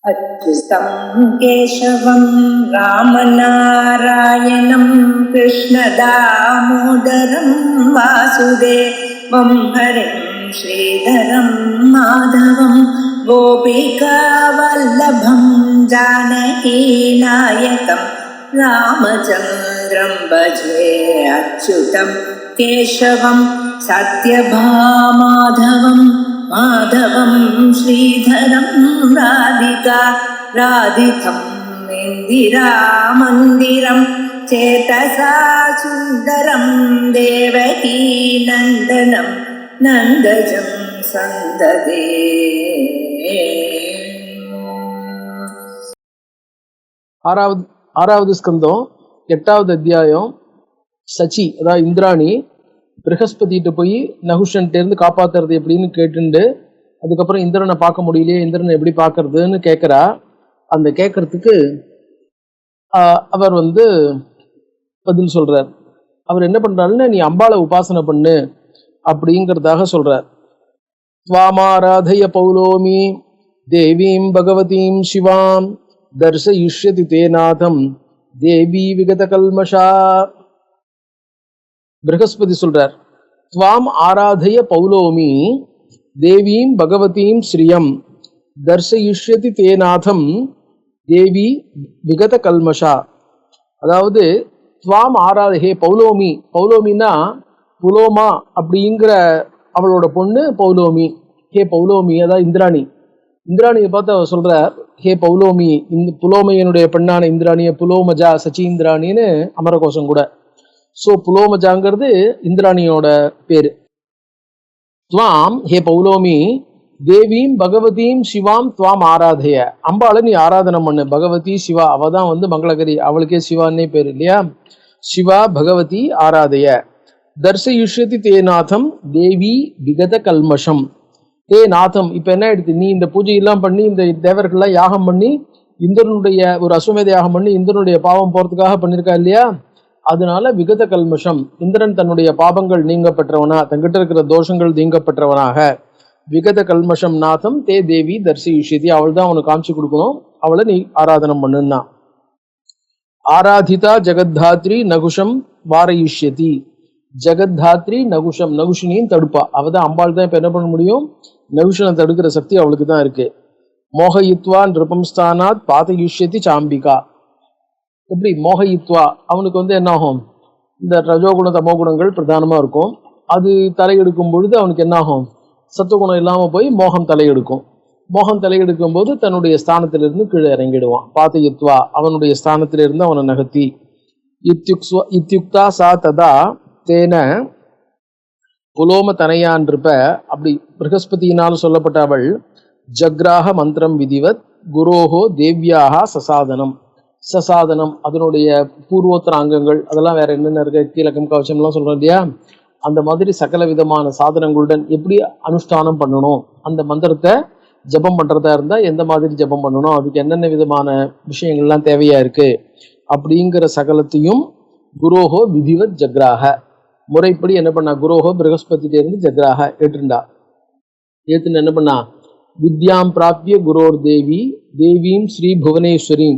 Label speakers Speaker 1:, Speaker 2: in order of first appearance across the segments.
Speaker 1: अच्युतं केशवं रामनारायणं कृष्णदामोदरं वासुदेवं हरिं श्रीधरं माधवं गोपिकावल्लभं जानकीनायकं रामचन्द्रं भजे अच्युतं केशवं सत्यभामाधवं माधवं श्रीधरं राधिका राधितं इन्दिरामन्दिरं चेतसा सुन्दरं देवकी नन्दनं नन्दजं सन्ददे.
Speaker 2: ஆறாவது ஸ்கந்தம் 8வது அத்தியாயம். சச்சி அதாவது இந்திராணி பிரகஸ்பதிட்டு போய் நகுஷன்ட்டு இருந்து காப்பாத்துறது எப்படின்னு கேட்டுண்டு அதுக்கப்புறம் இந்திரனை பார்க்க முடியலையே, இந்திரனை எப்படி பார்க்கறதுன்னு கேட்குறா. அந்த கேட்கறதுக்கு அவர் பதில் சொல்றார். அவர் என்ன பண்றாருன்னு, நீ அம்பாளை உபாசனை பண்ணு அப்படிங்கிறதாக சொல்றார். ஸ்வாமாராதய பௌலோமி தேவீம் பகவதீம் சிவாம் தர்சயிஷ்யதி தேநாதம் தேவி விகத கல்மஷா. பிரகஸ்பதி சொல்றார், ஸ்வாம் ஆராதய பௌலோமி தேவீம் பகவதீம் ஸ்ரீயம் தர்சயிஷ்யதி தேநாதம் தேவி விகத கல்மஷா. அதாவது ஸ்வாம் ஆராதகே பௌலோமி, பௌலோமின்னா புலோமா அப்படிங்கிற அவளோட பொண்ணு பௌலோமி. ஹே பௌலோமி, அதாவது இந்திராணி. இந்திராணியை பார்த்து அவர் சொல்றார், ஹே பௌலோமி, இந்த புலோமையனுடைய பெண்ணான இந்திராணிய புலோமஜா சச்சி இந்திராணின்னு அமரகோஷம் கூட. ஸோ புலோமஜாங்கிறது இந்திராணியோட பேரு. துவாம் ஹே பௌலோமி தேவீம் பகவதீம் சிவாம் துவாம் ஆராதய. அம்பாளை நீ ஆராதனம் பண்ணு. பகவதி சிவா, அவ தான் மங்களகரி, அவளுக்கே சிவான்னே பேர் இல்லையா. சிவா பகவதி ஆராதய. தர்சயுஷ்யதி தேநாதம் தேவி விகத கல்மஷம். தே நாதம், இப்ப என்ன ஆயிடுது, நீ இந்த பூஜையெல்லாம் பண்ணி இந்த தேவர்கள்லாம் யாகம் பண்ணி இந்திரனுடைய ஒரு அசுமேத யாகம் பண்ணி இந்திரனுடைய பாவம் போறதுக்காக பண்ணிருக்கா இல்லையா. அதனால விகத கல்மஷம், இந்திரன் தன்னுடைய பாபங்கள் நீங்க பெற்றவனா, தங்கிட்ட இருக்கிற தோஷங்கள் நீங்க பெற்றவனாக. விகத கல்மஷம் நாதம் தே தேவி தர்சயிஷ்யதி, அவள் தான் அவனுக்கு காமிச்சு கொடுக்கணும், அவளை நீ ஆராதனம் பண்ணுன்னா. ஆராதிதா ஜெகத்தாத்ரி நகுஷம் வாரயிஷ்யதி. ஜெகத்தாத்ரி நகுஷம், நகுஷினியும் தடுப்பா. அவதான் அம்பாள் தான் இப்ப என்ன பண்ண முடியும், நகுஷனை தடுக்கிற சக்தி அவளுக்கு தான் இருக்கு. மோகயித்வா நிருபம் ஸ்தானாத் பாதயிஷ்யதி சாம்பிகா. எப்படி மோகயித்வா, அவனுக்கு என்ன ஆகும், இந்த ரஜோகுண தமோகுணங்கள் பிரதானமா இருக்கும். அது தலையெடுக்கும் பொழுது அவனுக்கு என்ன ஆகும், சத்துவகுணம் இல்லாம போய் மோகம் தலையெடுக்கும். மோகம் தலையெடுக்கும் போது தன்னுடைய ஸ்தானத்திலிருந்து கீழே இறங்கிடுவான். பாதயித்வா, அவனுடைய ஸ்தானத்திலிருந்து அவனை நகர்த்தி. இத்யுக்தா சா ததா தேன புலோம தனையான்றிருப்ப, அப்படி பிரகஸ்பதியினால் சொல்லப்பட்ட அவள் ஜக்ராக மந்திரம் விதிவத் குரோஹோ தேவ்யாக சசாதனம். சசாதனம் அதனுடைய பூர்வோத்தர அங்கங்கள், அதெல்லாம் வேற என்னென்ன இருக்கு, கீழக்கம் கவச்சம்லாம் சொல்றோம் இல்லையா. அந்த மாதிரி சகல விதமான சாதனங்களுடன் எப்படி அனுஷ்டானம் பண்ணணும், அந்த மந்திரத்தை ஜபம் பண்றதா இருந்தா எந்த மாதிரி ஜபம் பண்ணணும், அதுக்கு என்னென்ன விதமான விஷயங்கள்லாம் தேவையா இருக்கு அப்படிங்கிற சகலத்தையும் குரோஹோ விதிவத் ஜக்ராக, முறைப்படி என்ன பண்ணா, குரோஹோ பிரகஸ்பதியில இருந்து ஜக்ராக ஏற்றுண்டா. ஏற்றுன்னு என்ன பண்ணா, வித்யாம் பிராப்பிய குரோர் தேவி தேவீம் ஸ்ரீ புவனேஸ்வரி,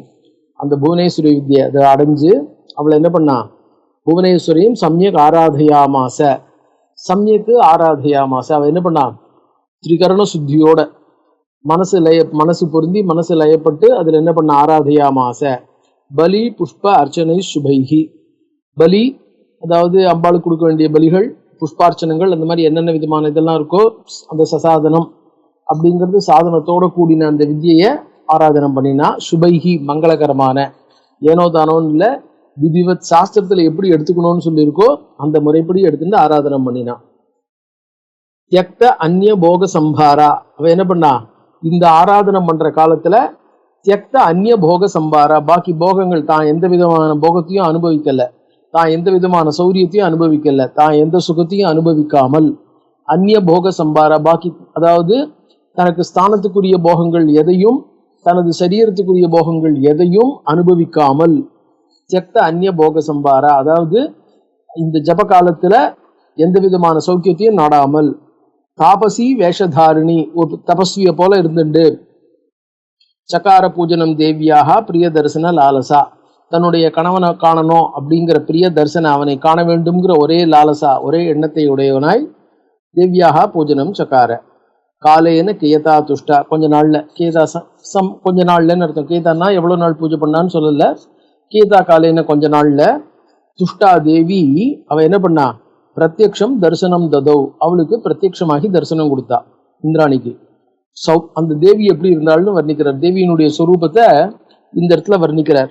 Speaker 2: அந்த புவனேஸ்வரி வித்யா அதை அடைஞ்சு அவளை என்ன பண்ணா, புவனேஸ்வரியும் சமயக் ஆராதயாமாச, சமயக்கு ஆராதயாமாச. அவள் என்ன பண்ணா, திரிகரண சுத்தியோட மனசு பொருந்தி மனசு லயப்பட்டு அதில் என்ன பண்ண, ஆராதயாமாச. பலி புஷ்ப அர்ச்சனை சுபைகி. பலி அதாவது அம்பாளுக்கு கொடுக்க வேண்டிய பலிகள், புஷ்பார்ச்சனங்கள், அந்த மாதிரி என்னென்ன விதமான இதெல்லாம் இருக்கோ அந்த சசாதனம் அப்படிங்கிறது சாதனத்தோட கூடின அந்த வித்தியை ஆராதனம் பண்ணினா. சுபைகி மங்களகரமான, ஏனோ தானோன்னு இல்லை, விதிவத் சாஸ்திரத்துல எப்படி எடுத்துக்கணும்னு சொல்லியிருக்கோ அந்த முறைப்படி எடுத்துட்டு ஆராதனம் பண்ணினா. தியக்த அந்நிய போக சம்பாரா, அவ என்ன பண்ணா, இந்த ஆராதனம் பண்ற காலத்துல தியக்த அந்நிய போக சம்பாரா, பாக்கி போகங்கள் தான் எந்த விதமான போகத்தையும் அனுபவிக்கல, தான் எந்த விதமான சௌரியத்தையும் அனுபவிக்கல, தான் எந்த சுகத்தையும் அனுபவிக்காமல், அந்நிய போக சம்பாரா பாக்கி, அதாவது தனக்கு ஸ்தானத்துக்குரிய போகங்கள் எதையும் தனது சரீரத்துக்குரிய போகங்கள் எதையும் அனுபவிக்காமல். தியக்த அந்நிய போக சம்பாரா, அதாவது இந்த ஜப காலத்துல எந்த விதமான சௌக்கியத்தையும் நாடாமல். தாபசி வேஷதாரிணி, ஒரு தபஸ்விய போல இருந்துண்டு சகார பூஜனம் தேவியாக பிரிய தரிசன லாலசா. தன்னுடைய கணவனை காணணும் அப்படிங்கிற பிரிய தரிசன, அவனை காண வேண்டும்ங்கிற ஒரே லாலசா, ஒரே எண்ணத்தை உடையவனாய் தேவியாக பூஜனம் சகார. காலேன கேதா துஷ்டா, கொஞ்ச நாள்ல, கேதா கொஞ்ச நாள்லன்னு அர்த்தம். கேதான்னா எவ்வளவு நாள் பூஜை பண்ணான்னு சொல்லல. கேதா காலேன கொஞ்ச நாள்ல. துஷ்டா தேவி அவ என்ன பண்ணா, பிரத்யக்ஷம் தரிசனம் ததௌ, அவளுக்கு பிரத்யக்ஷமாகி தரிசனம் கொடுத்தா இந்திராணிக்கு. அந்த தேவி எப்படி இருந்தாள்னு வர்ணிக்கிறார். தேவியினுடைய சொரூபத்தை இந்த இடத்துல வர்ணிக்கிறார்.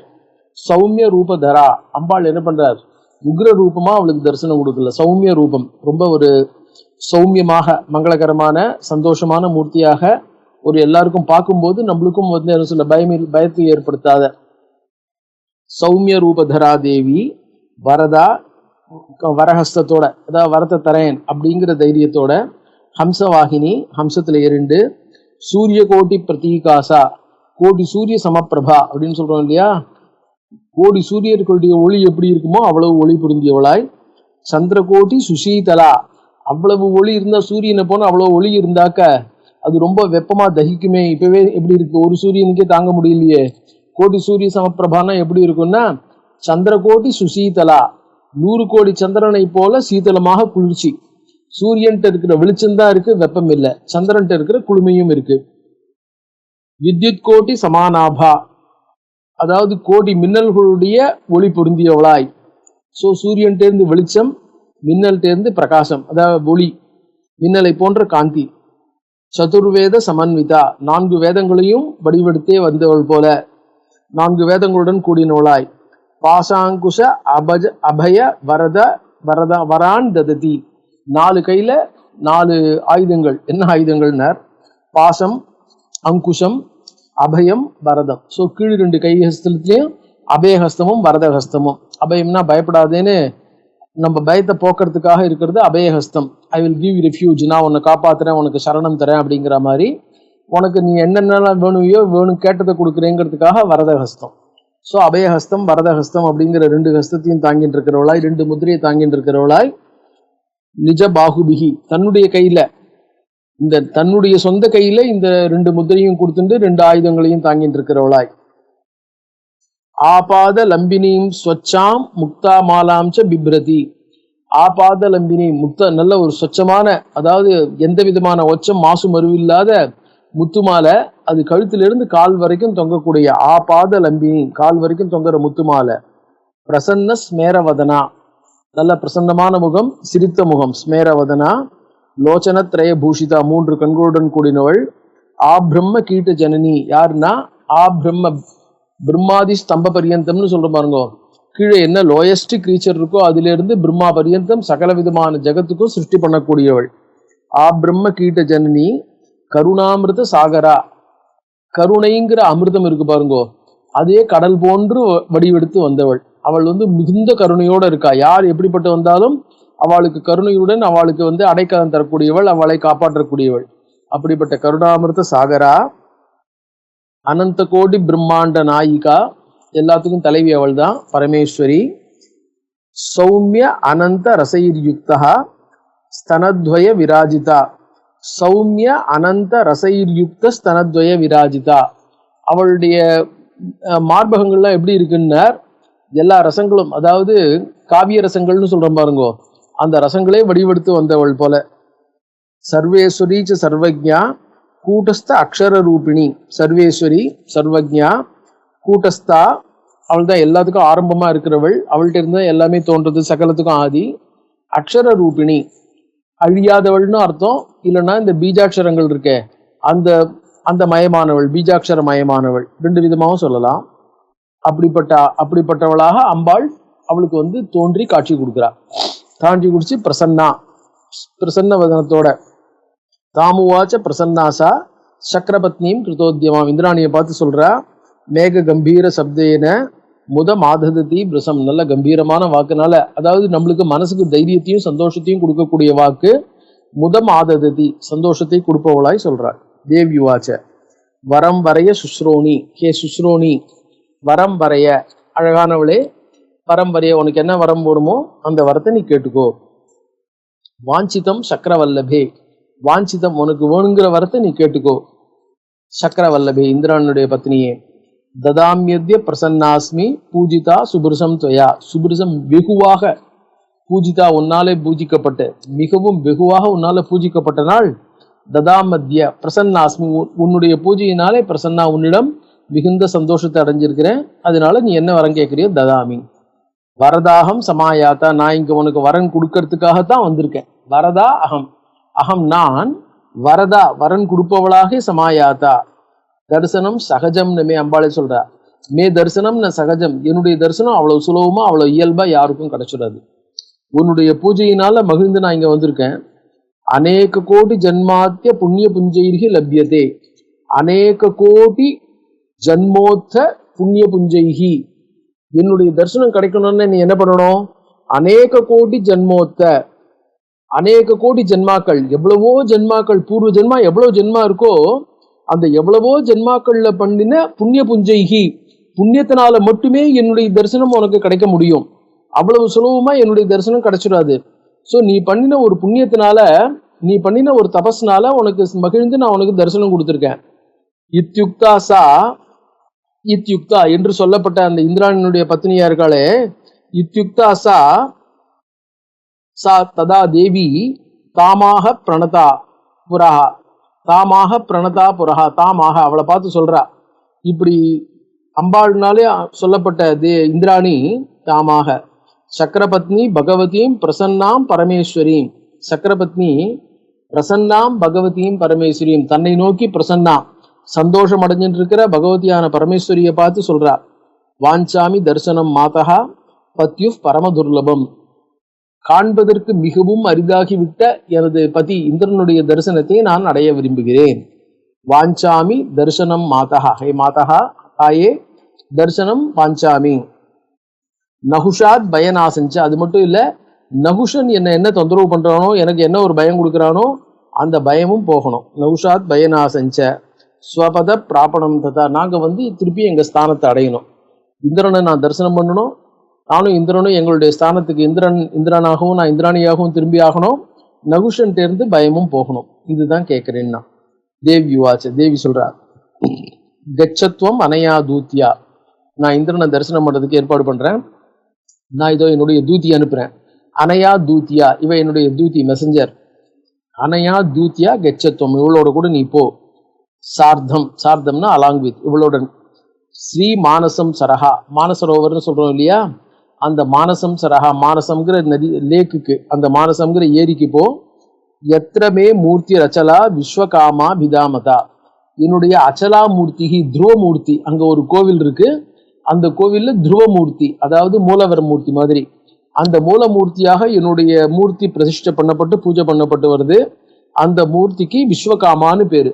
Speaker 2: சௌமிய ரூபதரா, அம்பாள் என்ன பண்றார், உக்ர ரூபமா அவளுக்கு தரிசனம் கொடுக்கல, சௌமிய ரூபம், ரொம்ப ஒரு சௌமியமாக மங்களகரமான சந்தோஷமான மூர்த்தியாக, ஒரு எல்லாருக்கும் பார்க்கும்போது நம்மளுக்கும் வந்து என்ன சொல்ல, பயத்தை ஏற்படுத்தாத சௌமிய ரூபதரா தேவி வரதா, வரஹஸ்தத்தோட, அதாவது வரத்தை தரேன் அப்படிங்கிற தைரியத்தோட, ஹம்சவாகினி, ஹம்சத்துல 2, சூரிய கோட்டி பிரதீகாசா, கோடி சூரிய சமப்பிரபா அப்படின்னு சொல்றோம் இல்லையா, கோடி சூரியர்களுடைய ஒளி எப்படி இருக்குமோ அவ்வளவு ஒளி புரிந்தியவளாய், சந்திரகோட்டி சுசீதலா, அவ்வளவு ஒளி இருந்தா, சூரியனை போன அவ்வளவு ஒளி இருந்தாக்க அது ரொம்ப வெப்பமா தகிக்குமே. இப்பவே எப்படி இருக்கு, ஒரு சூரியனுக்கே தாங்க முடியலையே. கோடி சூரிய சமப்பிரபானா எப்படி இருக்கும்னா, சந்திரகோட்டி சுசீதலா, 100 கோடி சந்திரனை போல சீதளமாக குளிர்ச்சி. சூரியன்ட்ட இருக்கிற வெளிச்சம்தான் இருக்கு, வெப்பம் இல்லை. சந்திரன்ட்ட இருக்கிற குளுமையும் இருக்கு. வித்யுத் கோட்டி சமானாபா, அதாவது கோடி மின்னல்களுடைய ஒளி பொருந்தியவளாய். ஸோ சூரியன்டேருந்து வெளிச்சம், மின்னல்டேருந்து பிரகாசம், அதாவது ஒளி, மின்னலை போன்ற காந்தி. சதுர்வேத சமன்விதா, 4 வேதங்களையும் வடிவெடுத்தே வந்தவள் போல, 4 வேதங்களுடன் கூடினவளாய். பாசாங்குஷ அபய வரான் தததி, 4 கையில 4 ஆயுதங்கள். என்ன ஆயுதங்கள்னார், பாசம், அங்குஷம், அபயம், வரதம். ஸோ கீழ் 2 கைஹஸ்தத்துலயும் அபயஹஸ்தமும் வரதஹஸ்தமும். அபயம்னா பயப்படாதேன்னு நம்ம பயத்தை போக்குறதுக்காக இருக்கிறது அபயஹஸ்தம். ஐ வில் கிவ் ரெஃப்யூஜ், நான் உன்னை காப்பாத்துறேன், உனக்கு சரணம் தரேன் அப்படிங்கிற மாதிரி, உனக்கு நீ என்னென்னலாம் வேணும் கேட்டதை கொடுக்குறேங்கிறதுக்காக வரதஹஸ்தம். ஸோ அபயஹஸ்தம் வரதஹஸ்தம் அப்படிங்கிற 2 ஹஸ்தத்தையும் தாங்கிட்டு இருக்கிறவளாய், 2 முதிரையை தாங்கிட்டு இருக்கிறவளாய். நிஜ பாகுபிகி, தன்னுடைய கையில, இந்த தன்னுடைய சொந்த கையில இந்த 2 முதிரையும் கொடுத்துட்டு 2 ஆயுதங்களையும் தாங்கிட்டு இருக்கிறவளாய். ஆபாத லம்பினியும் ஸ்வச்சாம் முக்தா மாலாம்ச பிப்ரதி, ஆபாத லம்பினி, முக்த, நல்ல ஒரு சொச்சமான, அதாவது எந்த விதமான ஒச்சம் மாசு மறுவில்லாத முத்துமாலை, அது கழுத்திலிருந்து கால் வரைக்கும் தொங்கக்கூடிய ஆபாத லம்பினி, கால் வரைக்கும் தொங்குற முத்துமாலை. பிரசன்ன ஸ்மேரவதனா, நல்ல பிரசன்னமான முகம், சிரித்த முகம். ஸ்மேரவதனா லோச்சனத்ரய பூஷிதா, 3 கண்களுடன் கூடினவள். ஆப்ரம்ம கீட்ட ஜனனி, யாருன்னா ஆப்ரம்ம, பிரம்மாதி ஸ்தம்ப பரியந்தம்னு சொல்ற பாருங்க, கீழே என்ன லோயஸ்ட் கிரீச்சர் இருக்கோ அதுல இருந்து பிரம்மா பரியந்தம் சகல விதமான ஜகத்துக்கும் சிருஷ்டி பண்ணக்கூடியவள். ஆப்ரம்ம கீட்ட ஜனனி கருணாமிருத சாகரா, கருணைங்கிற அமிர்தம் இருக்கு பாருங்கோ, அதே கடல் போன்று வடிவெடுத்து வந்தவள். அவள் வந்து மிகுந்த கருணையோட இருக்கா. யார் எப்படிப்பட்டு வந்தாலும் அவளுக்கு கருணையுடன் அவளுக்கு வந்து அடைக்கலம் தரக்கூடியவள், அவளை காப்பாற்றக்கூடியவள். அப்படிப்பட்ட கருணாமிருத சாகரா, அனந்த கோடி பிரம்மாண்ட நாயிகா, எல்லாத்துக்கும் தலைவி அவள் தான், பரமேஸ்வரி. சௌமிய அனந்த ரசைர் யுக்தா ஸ்தனத்வய விராஜிதா, சௌமிய அனந்த ரசைர் யுக்த ஸ்தனத்வய விராஜிதா. அவளுடைய மார்பகங்கள்லாம் எப்படி இருக்குன்னார், எல்லா ரசங்களும், அதாவது காவிய ரசங்கள்னு சொல்றோம் பாருங்கோ, அந்த ரசங்களே வடிவெடுத்து வந்தவள் போல. சர்வேஸ்வரி ச சர்வஜ்ஞா கூட்டஸ்த அக்ஷர ரூபிணி, சர்வேஸ்வரி சர்வஜ்ஞா கூட்டஸ்தா, அவள் தான் எல்லாத்துக்கும் ஆரம்பமா இருக்கிறவள், அவள்கிட்ட இருந்தா எல்லாமே தோன்றது, சகலத்துக்கும் ஆதி. அக்ஷர ரூபிணி, அழியாதவள்னு அர்த்தம், இல்லைன்னா இந்த பீஜாட்சரங்கள் இருக்கே அந்த அந்த மயமானவள், பீஜாட்சர மயமானவள், 2 விதமாகவும் சொல்லலாம். அப்படிப்பட்டவளாக அம்பாள் அவளுக்கு வந்து தோன்றி காட்சி கொடுக்குறா. காட்சி குடிச்சு பிரசன்னா, பிரசன்ன வதனத்தோட. தாமுவாச்ச பிரசன்னாசா சக்கரபத்னியும் கிருதோத்தியமா, இந்திராணியை பார்த்து சொல்றா, மேக கம்பீர சப்தேன முத மாததி பிரசம், நல்ல கம்பீரமான வாக்குனால, அதாவது நம்மளுக்கு மனசுக்கு தைரியத்தையும் சந்தோஷத்தையும் கொடுக்கக்கூடிய வாக்கு. முதம் ஆததி, சந்தோஷத்தை கொடுப்பவளாய் சொல்றாள். தேவ்யுவாச்ச வரம் வரைய சுஸ்ரோணி, ஹே சுஸ்ரோணி, வரம் வரைய, அழகானவளே, வரம் வரைய, உனக்கு என்ன வரம் வேணுமோ அந்த வரத்தை நீ கேட்டுக்கோ. வாஞ்சிதம் சக்கரவல்லபே, வாஞ்சிதம், உனக்கு வேணுங்கிற வரத்தை நீ கேட்டுக்கோ. சக்கரவல்லபே, இந்திரனுடைய பத்னியே, ததாமியத்ய பிரசன்னாஸ்மி பூஜிதா சுபிருசம் துவயா, சுபிருசம் வெகுவாக, பூஜிதா உன்னாலே பூஜிக்கப்பட்ட, மிகவும் வெகுவாக உன்னால பூஜிக்கப்பட்ட நாள். ததாமத்ய பிரசன்னாஸ்மி, உன்னுடைய பூஜையினாலே பிரசன்னா உன்னிடம் மிகுந்த சந்தோஷத்தை அடைஞ்சிருக்கிறேன், அதனால நீ என்ன வரம் கேட்கிறியோ ததாமி. வரதாகம் சமாயாத்தா, நான் இங்க உனக்கு வரன் கொடுக்கறதுக்காகத்தான் வந்திருக்கேன். வரதா அகம், அகம் நான், வரதா வரன் கொடுப்பவளாக, சமாயாத்தா தரிசனம் சகஜம் மே அம்பாளே சொல்றா. மே தரிசனம் ந சகஜம், என்னுடைய தரிசனம் அவ்வளவு சுலபமா அவ்வளவு இயல்பா யாருக்கும் கிடைச்சிடாது. உன்னுடைய பூஜையினால மகிழ்ந்து நான் இங்க வந்திருக்கேன். அநேக கோடி ஜன்மாத்திய புண்ணிய புஞ்சைகி லப்யதே, அநேக கோடி ஜன்மோத்த புண்ணிய புஞ்சைகி, என்னுடைய தரிசனம் கிடைக்கணும்னு நீ என்ன பண்ணணும்? அநேக கோடி ஜன்மோத்த, அநேக கோடி ஜென்மாக்கள், எவ்வளவோ ஜென்மாக்கள், பூர்வ ஜென்மா எவ்வளவு ஜென்மா இருக்கோ அந்த எவ்வளவோ ஜென்மாக்கள்ல பண்ணின புண்ணிய புஞ்சைகி, புண்ணியத்தினால மட்டுமே என்னுடைய தரிசனம் உனக்கு கிடைக்க முடியும். அவ்வளவு சுலபமா என்னுடைய தரிசனம் கிடைச்சிடாது. ஸோ நீ பண்ணின ஒரு புண்ணியத்தினால, நீ பண்ணின ஒரு தபஸ்னால உனக்கு மகிழ்ந்து நான் உனக்கு தரிசனம் கொடுத்துருக்கேன். இத்யுக்தா சா, இத்யுக்தா என்று சொல்லப்பட்ட அந்த இந்திராணியினுடைய பத்னியா இருக்காளே, இத்யுக்தா சா சா ததா தேவி தாமாக பிரணதா புரஹா, தாமாக பிரணதா புரஹா, தாமாக அவளை பார்த்து சொல்றா. இப்படி அம்பாள்னாலே சொல்லப்பட்ட இந்திராணி தாமாக, சக்கரபத்னி பகவதீம் பிரசன்னாம் பரமேஸ்வரீம், சக்கரபத்னி பிரசன்னாம் பகவதீம் பரமேஸ்வரீம், தன்னை நோக்கி பிரசன்னா சந்தோஷம் அடைஞ்சிட்டு இருக்கிற பகவதியான பரமேஸ்வரியை பார்த்து சொல்றா. வாஞ்சாமி தரிசனம் மாதா பத்யு பரம துர்லபம், காண்பதற்கு மிகவும் அரிதாகிவிட்ட எனது பதி இந்திரனுடைய தரிசனத்தை நான் அடைய விரும்புகிறேன். வாஞ்சாமி தரிசனம் மாதா, ஹே மாதா தாயே தரிசனம் வாஞ்சாமி. நகுஷாத் பயநாசஞ்ச, அது மட்டும் இல்ல, நகுஷன் என்ன தொந்தரவு பண்றானோ, எனக்கு என்ன ஒரு பயம் கொடுக்குறானோ அந்த பயமும் போகணும். நகுஷாத் பயநாசஞ்ச ஸ்வபத பிராபணம் ததா, நாங்க திருப்பி எங்க ஸ்தானத்தை அடையணும். இந்திரனை நான் தரிசனம் பண்ணணும், நானும் இந்திரனும் எங்களுடைய ஸ்தானத்துக்கு இந்திரனாகவும் நான் இந்திராணியாகவும் திரும்பி ஆகணும். நகுஷன் இருந்து பயமும் போகணும். இதுதான் கேட்கிறேன்னா. தேவ்யுவாச்ச, தேவி சொல்றார், கச்சத்துவம் அனையா தூத்தியா, நான் இந்திரனை தரிசனம் பண்றதுக்கு ஏற்பாடு பண்றேன். நான் இதோ என்னுடைய தூத்தி அனுப்புறேன். அனையா தூத்தியா, இவ என்னுடைய தூத்தி மெசஞ்சர். அனையா தூத்தியா கச்சத்துவம், இவளோட கூட நீ போ. சார்த்தம், சார்த்தம்னா அலாங் வித், இவளுடன். ஸ்ரீ மானசம் சரஹா, மானசரோவர்னு சொல்றோம் இல்லையா, அந்த மானசம் சரஹா, மானசம்ங்கிற நதி லேக்குக்கு, அந்த மானசம்ங்கிற ஏரிக்கு போ. எத்திரமே மூர்த்தி ரச்சலா விஸ்வகாமா பிதாமதா, என்னுடைய அச்சலா மூர்த்தி துருவமூர்த்தி, அங்க ஒரு கோவில் இருக்கு, அந்த கோவில்ல துருவமூர்த்தி, அதாவது மூலவர் மூர்த்தி மாதிரி, அந்த மூலமூர்த்தியாக என்னுடைய மூர்த்தி பிரதிஷ்டை பண்ணப்பட்டு பூஜை பண்ணப்பட்டு வருது. அந்த மூர்த்திக்கு விஸ்வகாமான்னு பேரு.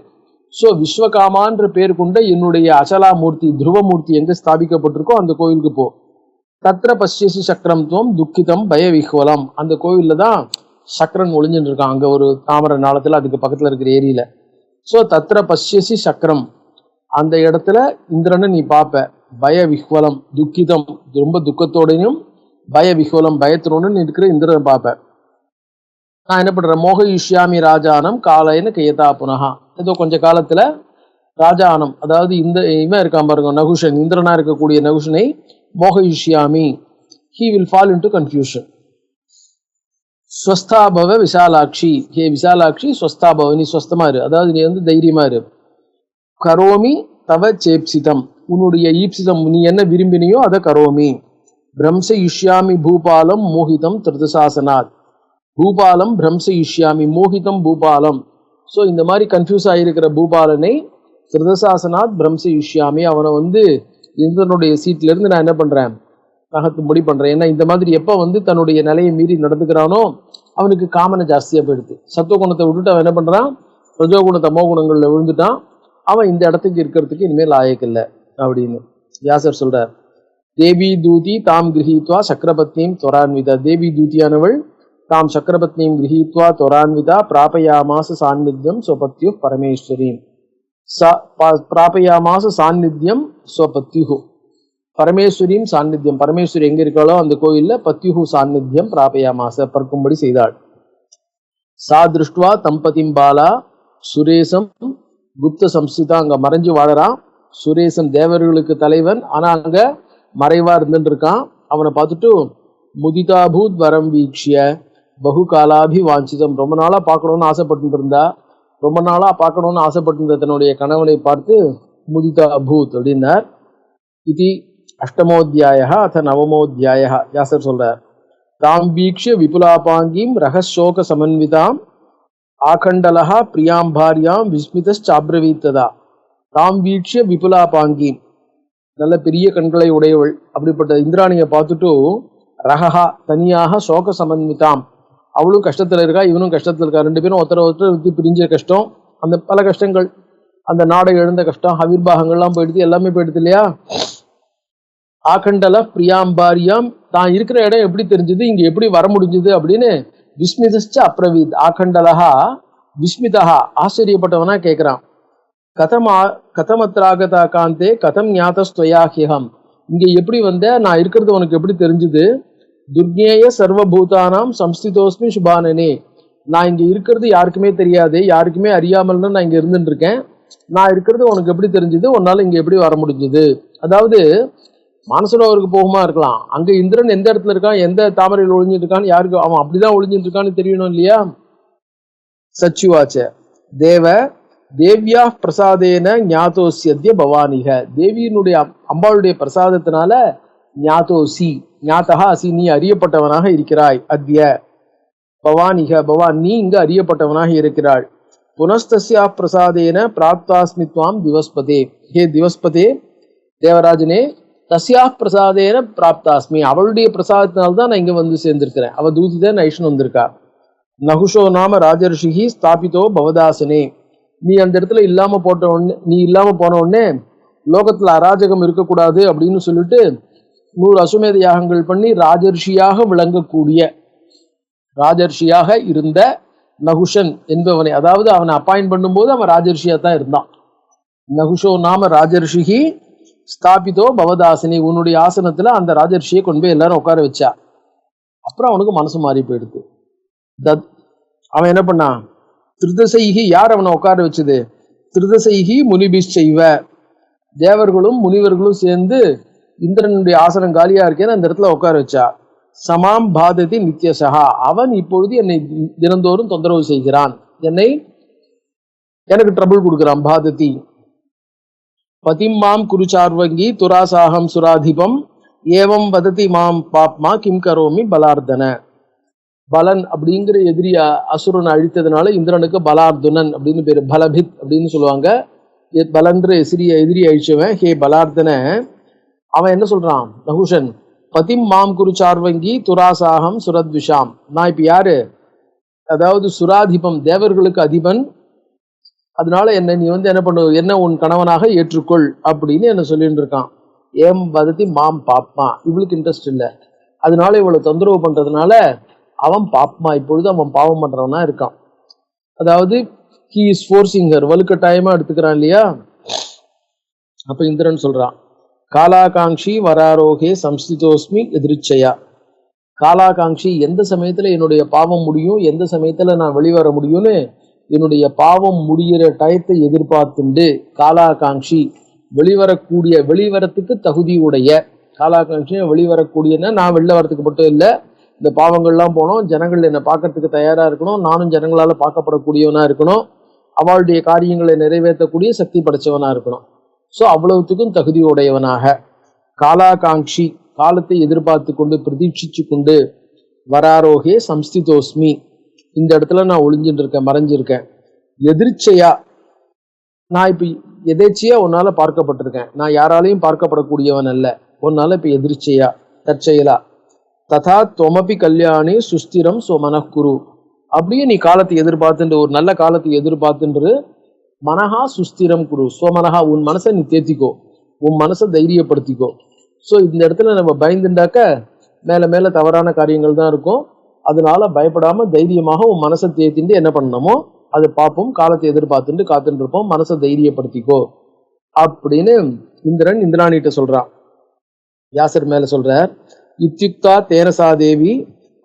Speaker 2: ஸோ விஸ்வகாமான்ற பேர் கொண்ட என்னுடைய அச்சலா மூர்த்தி துருவமூர்த்தி எங்க ஸ்தாபிக்கப்பட்டிருக்கோ அந்த கோவிலுக்கு போ. தத்ர பஷ்யசி சக்கரம் துவம் துக்கிதம் பய விஹ்வலம், அந்த கோவில்ல தான் சக்கரன் ஒளிஞ்சுட்டு இருக்கான், அங்க ஒரு தாமரை நாளத்துல, அதுக்கு பக்கத்துல இருக்கிற ஏரியில. ஸோ தத்ர பஷ்யசி சக்கரம், அந்த இடத்துல இந்திரனை நீ பார்ப்ப. பய விஹ்வலம் துக்கிதம், ரொம்ப துக்கத்தோடையும், பய விஹ்வலம் பயத்தோடு இருக்கிற இந்திரனை பார்ப்ப. நான் என்ன பண்றேன், மோகயிஷ்யாமி ராஜானம் காலைன்னு கையதா புனகா, ஏதோ கொஞ்ச காலத்துல ராஜானம், அதாவது இந்த இவன் இருக்கான் பாருங்க நகுஷன், இந்திரனா இருக்கக்கூடிய நகுஷனை மோகயிஷ்யாமி, he will fall into confusion. ஸ்வஸ்தாபவ Visalakshi, ஹே விசாலாட்சி ஸ்வஸ்தாபவ, நீ ஸ்வஸ்தமா இரு, அதாவது நீ தைரியமா இரு. கரோமி தவ சேப்சிதம், உன்னுடைய ஈப்சிதம், நீ என்ன விரும்பினியோ அதை கரோமி. பிரம்சயிஷ்யாமி பூபாலம் மோகிதம் திருதசாசனாத், பூபாலம் பிரம்சயிஷ்யாமி மோகிதம் பூபாலம். ஸோ இந்த மாதிரி கன்ஃபியூஸ் ஆகியிருக்கிற பூபாலனை திருதசாசனாத் பிரம்சயிஷ்யாமி, அவனை இந்திரனுடைய சீட்ல இருந்து நான் என்ன பண்றேன், நகர்த்தும்படி பண்றேன். ஏன்னா இந்த மாதிரி எப்ப தன்னுடைய நிலையை மீறி நடந்துக்கிறானோ அவனுக்கு காமனை ஜாஸ்தியா போயிடுது. சத்துவகுணத்தை விட்டுட்டு அவன் என்ன பண்றான், ரஜோகுண தமோ குணங்கள்ல விழுந்துட்டான். அவன் இந்த இடத்துக்கு இருக்கிறதுக்கு இனிமேல் லாயக்கில்லை அப்படின்னு வியாசர் சொல்றார். தேவி தூதி தாம் கிரகித்வா சக்கரபத்னியும் தொரான்விதா, தேவி தூதியானவள் தாம் சக்கரபத்னியும் கிரகித்வா தொரான்விதா பிராபயாமாச சாநித்தியம் ஸ்வபத்யு பரமேஸ்வரீம். பிராபயாமாச சாநித்தியம் ஸ்வபத்யு, பரமேஸ்வரியும் சாநித்தியம், பரமேஸ்வரி எங்க இருக்காளோ அந்த கோயில்ல பத்யுஹு சாநித்தியம் பிராபயாமாச, பறக்கும்படி செய்தாள். சா திருஷ்டுவா தம்பதிம் பாலா சுரேசம் குப்த சம்ஸ்திதா அங்க மறைஞ்சு வாழறான். சுரேசன் தேவர்களுக்கு தலைவன், ஆனா அங்க மறைவா இருந்துட்டு இருக்கான். அவனை பார்த்துட்டு முதிதாபூத் வரம் வீக்ஷிய பகுகாலாபி வாஞ்சிதம், ரொம்ப நாளா பார்க்கணும்னு ஆசைப்பட்டு இருந்தா, ரொம்ப நாளா பார்க்கணும்னு ஆசைப்பட்டு தன்னுடைய கணவனை பார்த்து முதிதாபூத் அப்படின்னார். இது அஷ்டமோத்தியாய அத நவமோத்தியாய. வியாசர் சொல்றார், தாம் வீக்ஷிய விபுலாபாங்கீம் ரகசோக சமன்விதாம் ஆகண்டலஹா பிரியாம் பாரியாம் விஸ்மிதாப்ரவீத்ததா. தாம் வீக்ஷிய விபுலாபாங்கீம், நல்ல பெரிய கண்களை உடையவள், அப்படிப்பட்ட இந்திராணியை பார்த்துட்டு ரகஹா தனியாக சோக சமன்விதாம், அவளும் கஷ்டத்துல இருக்கா இவனும் கஷ்டத்துல இருக்கா, ரெண்டு பேரும் ஒருத்தர் விட்டு பிரிஞ்ச கஷ்டம், அந்த பல கஷ்டங்கள், அந்த நாடை எழுந்த கஷ்டம், அவிர்வாகங்கள்லாம் போயிடுது, எல்லாமே போயிடுது இல்லையா. ஆகண்டல பிரியாம்பாரியாம், தான் இருக்கிற இடம் எப்படி தெரிஞ்சது, இங்க எப்படி வர முடிஞ்சது அப்படின்னு விஸ்மிதஸ்ச அப்ரவீத், ஆகண்டலஹா விஸ்மிதஹா ஆச்சரியப்பட்டவனா கேட்கிறான். கதமத்ராகதா காந்தே கதம் ஞாதஸ்துவயாஹ்யஹம், இங்க எப்படி வந்த, நான் இருக்கிறது உனக்கு எப்படி தெரிஞ்சது. துர்ஞேய சர்வபூதானாம் சம்ஸ்திதோஸ்மி சுபானனே, நான் இங்க இருக்கிறது யாருக்குமே தெரியாது, யாருக்குமே அறியாமல்னு நான் இங்க இருந்துட்டு இருக்கேன், நான் இருக்கிறது உனக்கு எப்படி தெரிஞ்சது, உன்னால இங்க எப்படி வர முடிஞ்சது. அதாவது மானசரோவருக்கு போகுமா இருக்கலாம், அங்க இந்திரன் எந்த இடத்துல இருக்கான், எந்த தாமரையில் ஒளிஞ்சிட்டு இருக்கான்னு யாருக்கு, அவன் அப்படிதான் ஒளிஞ்சிட்டு இருக்கான்னு தெரியணும் இல்லையா. சச்சுவாச்ச தேவ தேவ்யா பிரசாதேன ஞாதோசியத்ய பவானிக, தேவியினுடைய அம்பாளுடைய பிரசாதத்தினால ஞாதோசி ஞாதகா அசி, நீ அறியப்பட்டவனாக இருக்கிறாய். அத்ய பவானிக பவான், நீ இங்கு அறியப்பட்டவனாக இருக்கிறாள். புனஸ்தஸ்யா பிரசாதேன பிராப்தாஸ்மித்வாம் திவஸ்பதே, ஹே திவஸ்பதே தேவராஜனே, தஸ்யா பிரசாதேன பிராப்தாஸ்மி, அவளுடைய பிரசாதத்தினால்தான் நான் இங்க வந்து சேர்ந்திருக்கிறேன். அவ தூதிதான் நைஷன் வந்திருக்கா. நகுஷோ நாம ராஜர்ஷிஹி ஸ்தாபிதோ பவதாசனே, நீ அந்த இடத்துல இல்லாம போன உடனே லோகத்துல அராஜகம் இருக்கக்கூடாது அப்படின்னு சொல்லிட்டு 100 அசுமேத யாகங்கள் பண்ணி ராஜர்ஷியாக விளங்கக்கூடிய, ராஜர்ஷியாக இருந்த நகுஷன் என்பவனை, அதாவது அவனை அப்பாயிண்ட் பண்ணும்போது அவன் ராஜர்ஷியா தான் இருந்தான். நகுஷோ நாம ராஜர்ஷிஹி ஸ்தாபிதோ பவதாசினி, உன்னுடைய ஆசனத்துல அந்த ராஜர்ஷியை கொண்டு போய் எல்லாரும் உட்கார வச்சா. அப்புறம் அவனுக்கு மனசு மாறி போயிடுது. அவன் என்ன பண்ணான், திருதசைகி, யார் அவனை உட்கார வச்சது, திருதசைகி முனிபிஷ்சைவ, தேவர்களும் முனிவர்களும் சேர்ந்து இந்திரனுடைய ஆசனம் காலியா இருக்கேன்னு அந்த இடத்துல உட்கார வச்சா. சமாம் பாததி நித்யசகா, அவன் இப்பொழுது என்னை தினந்தோறும் தொந்தரவு செய்கிறான், எனக்கு ட்ரபிள் கொடுக்கிறான். பாததி பதிம் மாம் குருச்சார்வங்கி துராசாகம் சுராதிபம் ஏவம் வததி மாம் பாப்மா கிம் கரோமி பலார்தன. பலன் அப்படிங்கிற எதிரிய அசுரனை அழித்ததுனால இந்திரனுக்கு பலார்துனன் அப்படின்னு பேரு, பலபித் அப்படின்னு சொல்லுவாங்க. பலன்ற எதிரி அழிச்சவன், ஹே பலார்தன. அவன் என்ன சொல்றான் நகுஷன், பதிம் மாம் குருச்சார்வங்கி துராசாகம் சுரத்விஷாம், நான் இப்ப யாரு, அதாவது சுராதிபம் தேவர்களுக்கு அதிபன், அதனால என்ன நீ என்ன பண்ணு, என்ன உன் கணவனாக ஏற்றுக்கொள் அப்படின்னு என்ன சொல்லிட்டு இருக்கான். ஏம் வதத்தி மாம் பாப்மா, இவளுக்கு இன்ட்ரெஸ்ட் இல்லை, அதனால இவளை தொந்தரவு பண்றதுனால அவன் பாப்மா, இப்பொழுது அவன் பாவம் பண்றவனா இருக்கான். அதாவது ஹி இஸ் ஃபோர்சிங் ஹர், வலுக்கட்டாயமா எடுத்துக்கிறான் இல்லையா. அப்ப இந்திரன் சொல்றான், காலாகாங்ஷி வராரோகே சம்ஸ்திதோஸ்மி எதிர்ச்சையா. காலாகாங்ஷி, எந்த சமயத்துல என்னுடைய பாவம் முடியும், எந்த சமயத்துல நான் வெளிவர முடியும்னு என்னுடைய பாவம் முடிகிற டயத்தை எதிர்பார்த்துண்டு, காலாகாங்ஷி வெளிவரத்துக்கு தகுதியுடைய, காலாகாங்ஷி வெளிவரக்கூடியன்னா நான் வெளில வரத்துக்கு மட்டும் இல்லை, இந்த பாவங்கள்லாம் போனோம், ஜனங்கள் என்னை பார்க்கறதுக்கு தயாரா இருக்கணும், நானும் ஜனங்களால பார்க்கப்படக்கூடியவனா இருக்கணும், அவளுடைய காரியங்களை நிறைவேற்றக்கூடிய சக்தி படைச்சவனா இருக்கணும். ஸோ அவ்வளவுத்துக்கும் தகுதியுடையவனாக, காலாகாங்ஷி காலத்தை எதிர்பார்த்து கொண்டு பிரதீட்சிச்சு கொண்டு, வராரோகே சம்ஸ்திதோஸ்மி, இந்த இடத்துல நான் ஒளிஞ்சுட்டு இருக்கேன், மறைஞ்சிருக்கேன். எதிர்ச்சையா, நான் இப்ப எதேச்சியா உன்னால பார்க்கப்பட்டிருக்கேன், நான் யாராலையும் பார்க்கப்படக்கூடியவன் அல்ல, உன்னால இப்ப எதிர்ச்சையா தற்செயலா. ததா தொமபி கல்யாணி சுஸ்திரம் சொமனக்குரு, அப்படியே நீ காலத்தை எதிர்பார்த்துன்ற, ஒரு நல்ல காலத்தை எதிர்பார்த்துன்று, மனஹா சுஸ்திரம் குரு ஸ்வமனஹா, உன் மனசை நீ தேத்திக்கோ, உன் மனசை தைரியப்படுத்திக்கோ. ஸோ இந்த இடத்துல நம்ம பயந்துண்டாக்க மேல மேல தவறான காரியங்கள் தான் இருக்கும், அதனால பயப்படாம தைரியமாக உன் மனசை தேத்திட்டு என்ன பண்ணணுமோ அதை பார்ப்போம், காலத்தை எதிர்பார்த்துட்டு காத்துட்டு இருப்போம், மனசை தைரியப்படுத்திக்கோ அப்படின்னு இந்திரன் இந்திராணிகிட்ட சொல்றான். வியாசர் மேல சொல்றார், இத்யுக்தா தேனசா தேவி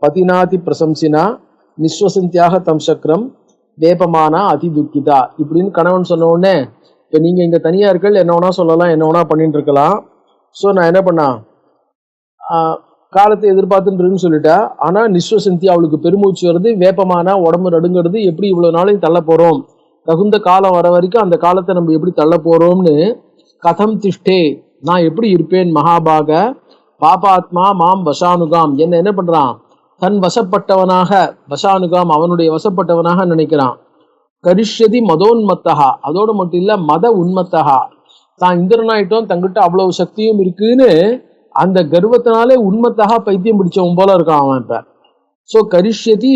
Speaker 2: பதினாதி பிரசம்சினா நிஸ்வசந்தியாக தம் சக்கரம் வேப்பமானா அதி துக்கிதா இப்படின்னு கணவன் சொன்ன உடனே, இப்ப நீங்க இங்க தனியா இருக்கல், என்ன வேணா சொல்லலாம், என்ன வேணா பண்ணிட்டு இருக்கலாம். ஸோ நான் என்ன பண்ணா, காலத்தை எதிர்பார்த்துன்னு சொல்லிட்டா. ஆனா நிஸ்வசந்தி அவளுக்கு பெருமூச்சு வருது, வேப்பமானா உடம்பு நடுங்கிறது, எப்படி இவ்வளவு நாளையும் தள்ள போறோம், தகுந்த காலம் வர வரைக்கும் அந்த காலத்தை நம்ம எப்படி தள்ள போறோம்னு. கதம் திஷ்டே, நான் எப்படி இருப்பேன் மகாபாக, பாபாத்மா மாம் வசானுகாம், என்ன பண்றான், தன் வசப்பட்டவனாக, வசானுகாம் அவனுடைய வசப்பட்டவனாக நினைக்கிறான். கரிஷ்யதி மதோன்மத்தகா, அதோடு மட்டும் இல்ல மத உன்மத்தகா, தான் இந்திரனாயிட்டோம், தங்கிட்ட அவ்வளவு சக்தியும் இருக்குன்னு அந்த கர்வத்தினாலே உன்மத்தகா பைத்தியம் பிடிச்சவன் போல இருக்கான் அவன் இப்ப. ஸோ கரிஷ்யதி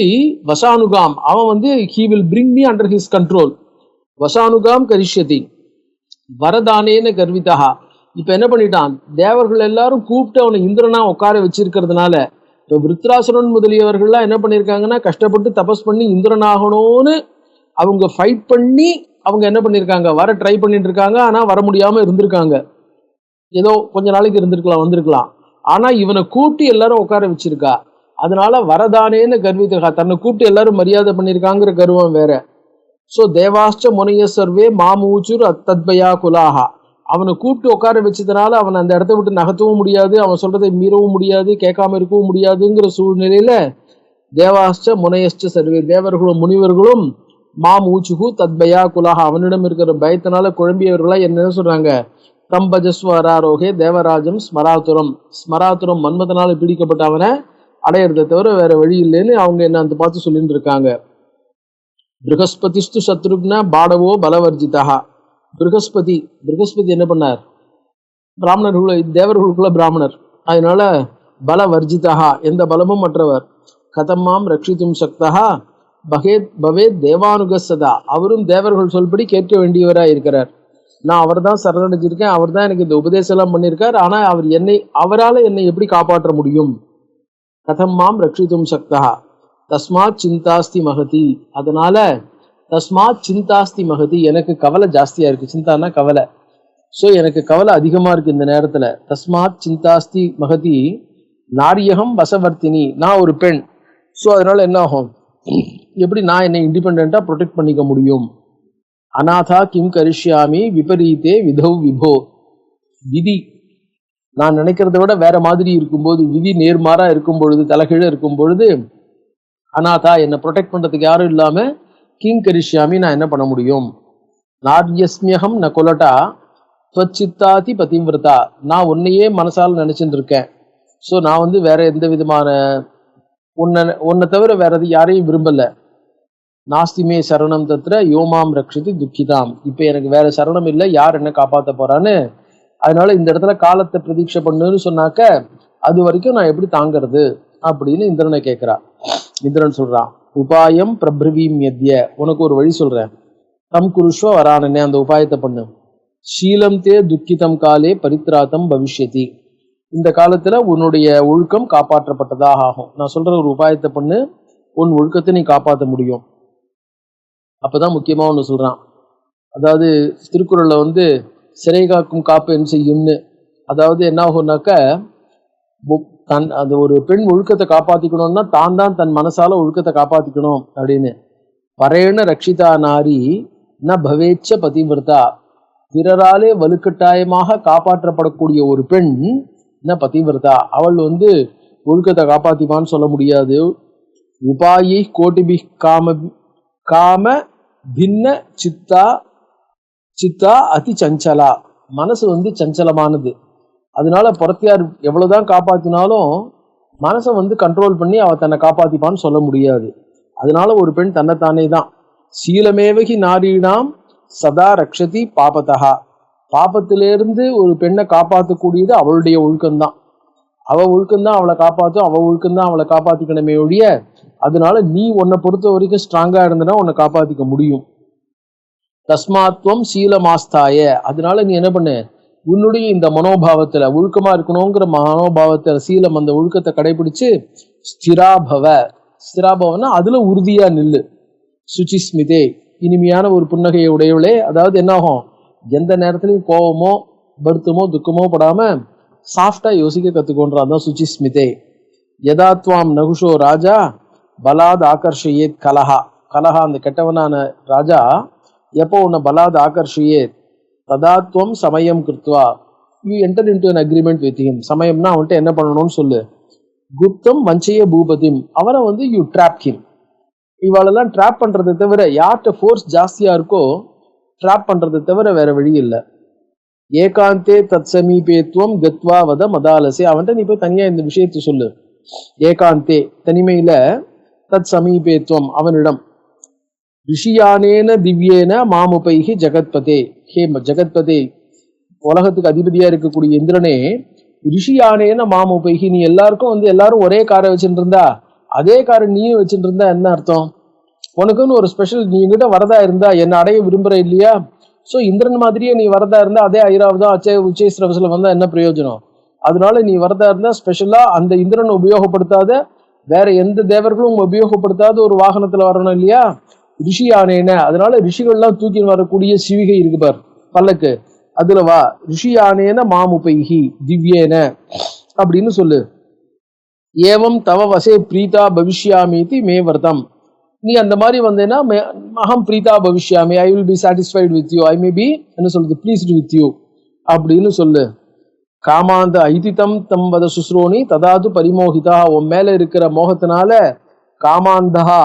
Speaker 2: வசானுகாம், அவன் வந்து he will bring me under his control. வசானுகாம் கரிஷ்யதி வரதானேன கர்விதா. இப்ப என்ன பண்ணிட்டான், தேவர்கள் எல்லாரும் கூப்பிட்டு அவனை இந்திரனா உட்கார வச்சிருக்கிறதுனால, இப்போ விருத்ராசுரன் முதலியவர்கள்லாம் என்ன பண்ணியிருக்காங்கன்னா, கஷ்டப்பட்டு தபஸ் பண்ணி இந்திரன் ஆகணும்னு அவங்க ஃபைட் பண்ணி அவங்க என்ன பண்ணியிருக்காங்க, வர ட்ரை பண்ணிட்டு இருக்காங்க. ஆனா வர முடியாம இருந்திருக்காங்க. ஏதோ கொஞ்ச நாளைக்கு இருந்திருக்கலாம், வந்திருக்கலாம். ஆனா இவனை கூப்பிட்டு எல்லாரும் உட்கார வச்சிருக்கா. அதனால வரதானேன்னு கர்விதா, தன்னை கூப்பிட்டு எல்லாரும் மரியாதை பண்ணியிருக்காங்கிற கர்வம் வேற. ஸோ தேவாஷ்ட முனைய சர்வே மாமூச்சுர் அத்தத்பயா குலாஹா, அவனை கூப்பிட்டு உட்கார வச்சதுனால அவனை அந்த இடத்த விட்டு நகர்த்தவும் முடியாது, அவன் சொல்றதை மீறவும் முடியாது, கேட்காம இருக்கவும் முடியாதுங்கிற சூழ்நிலையில தேவாஷ்ட முனையஷ்ட சர்வே, தேவர்களும் முனிவர்களும் மாமூச்சுகு தத்பயா குலாஹா, அவனிடம் இருக்கிற பயத்தினால குழம்பியவர்களா என்ன சொல்றாங்க, தம்பஜஸ்வராரோகே தேவராஜம் ஸ்மராத்துரம், ஸ்மராத்துரம் மன்மதனால பீடிக்கப்பட்ட அவனை அடையிறதை தவிர வேற வழி இல்லைன்னு அவங்க என்ன அந்த பார்த்து சொல்லிட்டு இருக்காங்க. ப்ரகஸ்பதிஸ்து சத்ருக்ன பாடவோ பலவர்ஜிதா, ப்ரகஸ்பதி என்ன பண்ணார், பிராமணர்களுக்குள்ள தேவர்களுக்குள்ள பிராமணர், அதனால பலவர்ஜிதா எந்த பலமும் மற்றவர். கதம்மாம் ரட்சித்தும் சக்தா பவேத் தேவானுகசதா, அவரும் தேவர்கள் சொல்படி கேட்க வேண்டியவராக இருக்கிறார். நான் அவர் தான் சரணடைஞ்சிருக்கேன், அவர் தான் எனக்கு இந்த உபதேசம் எல்லாம் பண்ணியிருக்கார், ஆனா அவரால் என்னை எப்படி காப்பாற்ற முடியும். கதம்மாம் ரட்சித்தும் சக்தா தஸ்மாத் சிந்தாஸ்தி மகதி, அதனால தஸ்மாத் சிந்தாஸ்தி மகதி, எனக்கு கவலை ஜாஸ்தியா இருக்கு. சிந்தானா கவலை. ஸோ எனக்கு கவலை அதிகமா இருக்கு இந்த நேரத்துல. தஸ்மாத் சிந்தாஸ்தி மகதி நாரியகம் வசவர்த்தினி, நான் ஒரு பெண். ஸோ அதனால என்ன ஆகும், எப்படி நான் என்னை இண்டிபெண்டா ப்ரொடெக்ட் பண்ணிக்க முடியும். அநாதா கிம் கரிஷ்யாமி விபரீதே விதௌ விபோ, விதி நான் நினைக்கிறத விட வேற மாதிரி இருக்கும்போது, விதி நேர்மாறா இருக்கும் பொழுது, தலைகீழ இருக்கும் பொழுது, அநாதா என்னை ப்ரொடெக்ட் பண்றதுக்கு யாரும் இல்லாம கிங் கரிஷ்யாமி நான் என்ன பண்ண முடியும். நார்யஸ்மியகம் ந கொலட்டா துவச்சித்தாதி பதிவிரதா, நான் உன்னையே மனசால் நினைச்சுட்டு இருக்கேன். ஸோ நான் வந்து வேற எந்த விதமான உன்னை தவிர வேற யாரையும் விரும்பல. நாஸ்திமே சரணம் தத்ர யோமாம் ரக்ஷிதி துக்கிதாம், இப்ப எனக்கு வேற சரணம் இல்லை, யார் என்ன காப்பாத்த போறான்னு. அதனால இந்த இடத்துல காலத்தை பிரதீட்சை பண்ணுன்னு சொன்னாக்க அது வரைக்கும் நான் எப்படி தாங்கிறது அப்படின்னு இந்திரனை கேட்கிறா. இந்திரன் சொல்றான், உபாயம் பிரபிரவீம் யத்ய, உனக்கு ஒரு வழி சொல்றேன், தம் குருஷ்வ வரானே, அந்த உபாயத்தை பண்ணு. ஷீலம் தே துக்கிதம் காலே பரித்ராத்தம் பவிஷ்யதி, இந்த காலத்துல உன்னுடைய ஒழுக்கம் காப்பாற்றப்பட்டதாக ஆகும். நான் சொல்ற ஒரு உபாயத்தை பண்ணு, உன் ஒழுக்கத்தை நீ காப்பாற்ற முடியும். அப்பதான் முக்கியமா ஒண்ணு சொல்றான், அதாவது திருக்குறள்ல வந்து சிறை காக்கும் காப்பு என்ன செய்யும்னு, அதாவது என்ன ஆகும்னாக்க, அது ஒரு பெண் ஒழுக்கத்தை காப்பாத்திக்கணும்னா தான் தன் மனசால ஒழுக்கத்தை காப்பாத்திக்கணும் அப்படின்னு. பரேண ரக்ஷிதா நாரி ந பவேச்ச பதிவிரதா, பிறராலே வலுக்கட்டாயமாக காப்பாற்றப்படக்கூடிய ஒரு பெண் ந பதிவிரதா, அவள் வந்து ஒழுக்கத்தை காப்பாத்திப்பான்னு சொல்ல முடியாது. உபாயை கோட்டிபி காம பின்ன சித்தா அதி சஞ்சலா, மனசு வந்து சஞ்சலமானது. அதனால புறத்தியார் எவ்வளவுதான் காப்பாத்தினாலும் மனசை வந்து கண்ட்ரோல் பண்ணி அவ தன்னை காப்பாத்திப்பான்னு சொல்ல முடியாது. அதனால ஒரு பெண் தன்னைத்தானே தான். சீலமேவகி நாரீணாம் சதா ரக்ஷதி பாபதா, பாபத்திலிருந்து ஒரு பெண்ணை காப்பாற்றக்கூடியது அவளுடைய ஒழுக்கம்தான். அவ ஒழுக்கம்தான் அவளை காப்பாற்றும், அவ ஒழுக்கம்தான் அவளை காப்பாத்திக்கணுமே ஒழிய, அதனால நீ உன்னை பொறுத்த வரைக்கும் ஸ்ட்ராங்கா இருந்தனா உன்னை காப்பாத்திக்க முடியும். தஸ்மாத்வம் சீலமாஸ்தாய, அதனால நீ என்ன பண்ணு, உன்னுடைய இந்த மனோபாவத்துல ஒழுக்கமா இருக்கணுங்கிற மனோபாவத்துல சீலம், அந்த ஒழுக்கத்தை கடைபிடிச்சு ஸ்திராபவ, ஸ்திராபவனா அதுல உறுதியா நில்லு. சுச்சிஸ்மிதே, இனிமையான ஒரு புன்னகையை உடையவளே, அதாவது என்ன ஆகும், எந்த நேரத்திலையும் கோபமோ வருத்தமோ துக்கமோ படாம சாஃப்டா யோசிக்க கத்துக்கோன்றான் சுச்சிஸ்மிதே. யதாத்வாம் நகுஷோ ராஜா பலாத் ஆகர்ஷயேத் கலஹா, கலஹா அந்த கெட்டவனான ராஜா எப்போ உன்னை பலாத் ஆகர்ஷியே ததாத்வம் சமயம் கிருத்வா you enter into an agreement with him. சமயம்னா அவன்கிட்ட என்ன பண்ணணும்னு சொல்லு. குப்தம் வஞ்சைய பூபதிம், அவரை யூ ட்ராப் ஹிம். இவாளெல்லாம் ட்ராப் பண்றதை தவிர, யார்கிட்ட ஃபோர்ஸ் ஜாஸ்தியா இருக்கோ ட்ராப் பண்றதை தவிர வேற வழி இல்லை. ஏகாந்தே தத் சமீபேத்துவம் கத்வா வத மதாலசே, அவன்கிட்ட நீ போய் தனியா இந்த விஷயத்த சொல்லு. ஏகாந்தே தனிமையில, தத் சமீபேத்துவம் அவனிடம், ரிஷியானேன திவ்யேன மாமுபைகி ஜெகத்பதே, ஹே ஜெகத்பதே உலகத்துக்கு அதிபதியா இருக்கக்கூடிய இந்திரனே, ரிஷியானேன மாமுபைகி, நீ எல்லாருக்கும் எல்லாரும் ஒரே காரை வச்சுட்டு இருந்தா அதே காரை நீயும் வச்சுட்டு இருந்தா என்ன அர்த்தம்? உனக்குன்னு ஒரு ஸ்பெஷல் நீ என்கிட்ட வரதா இருந்தா என்ன அடைய விரும்புற இல்லையா? ஸோ இந்திரன் மாதிரியே நீ வரதா இருந்தா அதே ஐராவதம் உச்சேஸ்ரவசில வந்தா என்ன பிரயோஜனம்? அதனால நீ வரதா இருந்தா ஸ்பெஷலா அந்த இந்திரனை உபயோகப்படுத்தாத, வேற எந்த தேவர்களும் உபயோகப்படுத்தாத ஒரு வாகனத்துல வரணும் இல்லையா? ரிஷி ஆனேன, அதனால ரிஷிகள்லாம் தூக்கி வரக்கூடிய சிவிகை இருக்கு பார் பல்லக்கு, அதுல வா. ரிஷி ஆனேன மாமுபைகி திவ்யேன அப்படின்னு சொல்லு. ஏவம் தவ வசே பிரீதா பவிஷ்யாமீதி மே வர்த்தம், நீ அந்த மாதிரி வந்தேன்னா அகம் பிரீதா பவிஷ்யாமி, I will be satisfied with you, I may be என்ன சொல்றது ப்ளீஸ்டு வித் யூ அப்படின்னு சொல்லு. காமாந்த ஐதிதம் தம் வத சுஸ்ரோனி ததாது பரிமோகிதா, உன் மேல இருக்கிற மோகத்தினால காமாந்தகா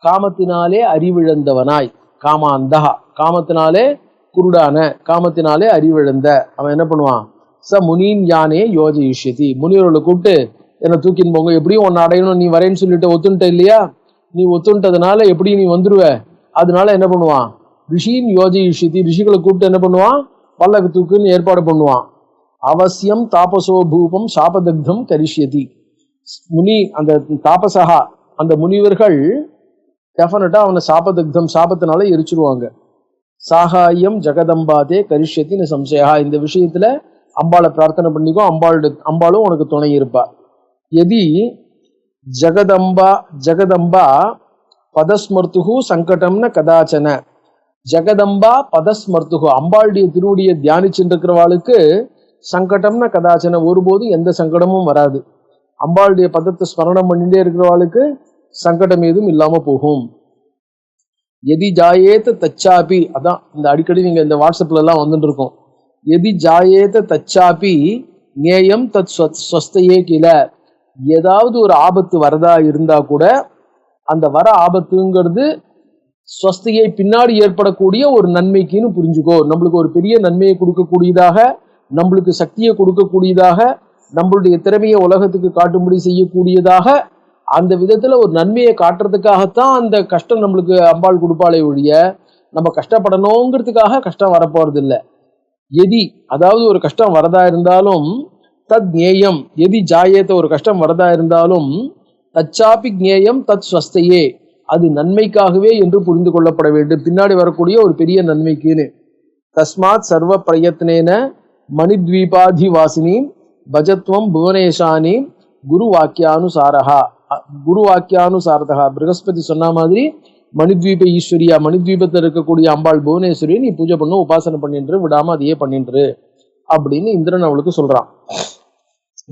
Speaker 2: காமத்தினாலே அறிவிழந்தவனாய், காமாந்தகா காமத்தினாலே குருடான, காமத்தினாலே அறிவிழந்த அவன் என்ன பண்ணுவான்? ச முனின் யானே யோஜயிஷ்யதி, முனிவர்களை கூப்பிட்டு என்னை தூக்கின்னு போங்க, எப்படியும் உன்னை அடையணும், நீ வரேன்னு சொல்லிட்டு ஒத்துன்ட்ட இல்லையா, நீ ஒத்துன்றதுனால எப்படி நீ வந்துருவ, அதனால என்ன பண்ணுவான்? ரிஷின் யோஜயிஷ்யதி, ரிஷிகளை கூப்பிட்டு என்ன பண்ணுவான்? பல்லக்கு தூக்குன்னு ஏற்பாடு பண்ணுவான். அவசியம் தாபசோ பூபம் சாபதக்தம் கரிஷ்யதி, முனி அந்த தாபசகா அந்த முனிவர்கள் டெஃபினட்டா அவனை சாபதக்தம் சாபத்தினால எரிச்சிருவாங்க. சாகாயம் ஜெகதம்பாதே கரிஷ்யத்தின்னு சம்சயா, இந்த விஷயத்துல அம்பாளை பிரார்த்தனை பண்ணிக்கோ, அம்பாளும் உனக்கு துணை இருப்பா. எதி ஜெகதம்பா பதஸ்மர்த்துகு சங்கடம்னு கதாச்சன, ஜெகதம்பா பதஸ்மர்த்துகு, அம்பாளுடைய திருவடியை தியானிச்சுருக்கிறவாளுக்கு சங்கடம்னு கதாச்சன, ஒருபோதும் எந்த சங்கடமும் வராது. அம்பாளுடைய பதத்தை ஸ்மரணம் பண்ணிட்டே இருக்கிறவாளுக்கு சங்கடம் ஏதும் இல்லாம போகும். எதி ஜாயேத தச்சாபி, அதான் இந்த அடிக்கடி நீங்க இந்த வாட்ஸ்அப்ல எல்லாம் வந்துட்டு இருக்கோம். எதி ஜாயேத தச்சாபி நேயம் தத் ஸ்வஸ்தையே கீழ, ஏதாவது ஒரு ஆபத்து வரதா இருந்தா கூட அந்த வர ஆபத்துங்கிறது ஸ்வஸ்தையை பின்னாடி ஏற்படக்கூடிய ஒரு நன்மைக்குன்னு புரிஞ்சுக்கோ. நம்மளுக்கு ஒரு பெரிய நன்மையை கொடுக்கக்கூடியதாக, நம்மளுக்கு சக்தியை கொடுக்கக்கூடியதாக, நம்மளுடைய திறமையை உலகத்துக்கு காட்டும்படி செய்யக்கூடியதாக, அந்த விதத்துல ஒரு நன்மையை காட்டுறதுக்காகத்தான் அந்த கஷ்டம் நம்மளுக்கு அம்பாள் கொடுப்பாளே ஒழிய நம்ம கஷ்டப்படணுங்கிறதுக்காக கஷ்டம் வரப்போறது இல்லை. எதி அதாவது ஒரு கஷ்டம் வரதா இருந்தாலும் தத் ஞேயம், எதி ஜாயேத்த ஒரு கஷ்டம் வரதா இருந்தாலும் தச்சாபி ஞேயம் தத் ஸ்வஸ்தையே, அது நன்மைக்காகவே என்று புரிந்து கொள்ளப்பட வேண்டும், பின்னாடி வரக்கூடிய ஒரு பெரிய நன்மைக்குன்னு. தஸ்மாத் சர்வ பிரயத்னேன மணித்வீபாதிவாசினி பஜத்வம் புவனேஷானி குரு வாக்கியானுசாரா, குரு வாக்கியானுசாரதா, பிரகஸ்பதி சொன்ன மாதிரி மணித்வீப ஈஸ்வரியா, மணித்வீபத்தில் இருக்கக்கூடிய அம்பாள் புவனேஸ்வரியை நீ பூஜை பண்ணு, உபாசனை பண்ணின்று, விடாம அதையே பண்ணின்று அப்படின்னு இந்திரன் அவளுக்கு சொல்றான்.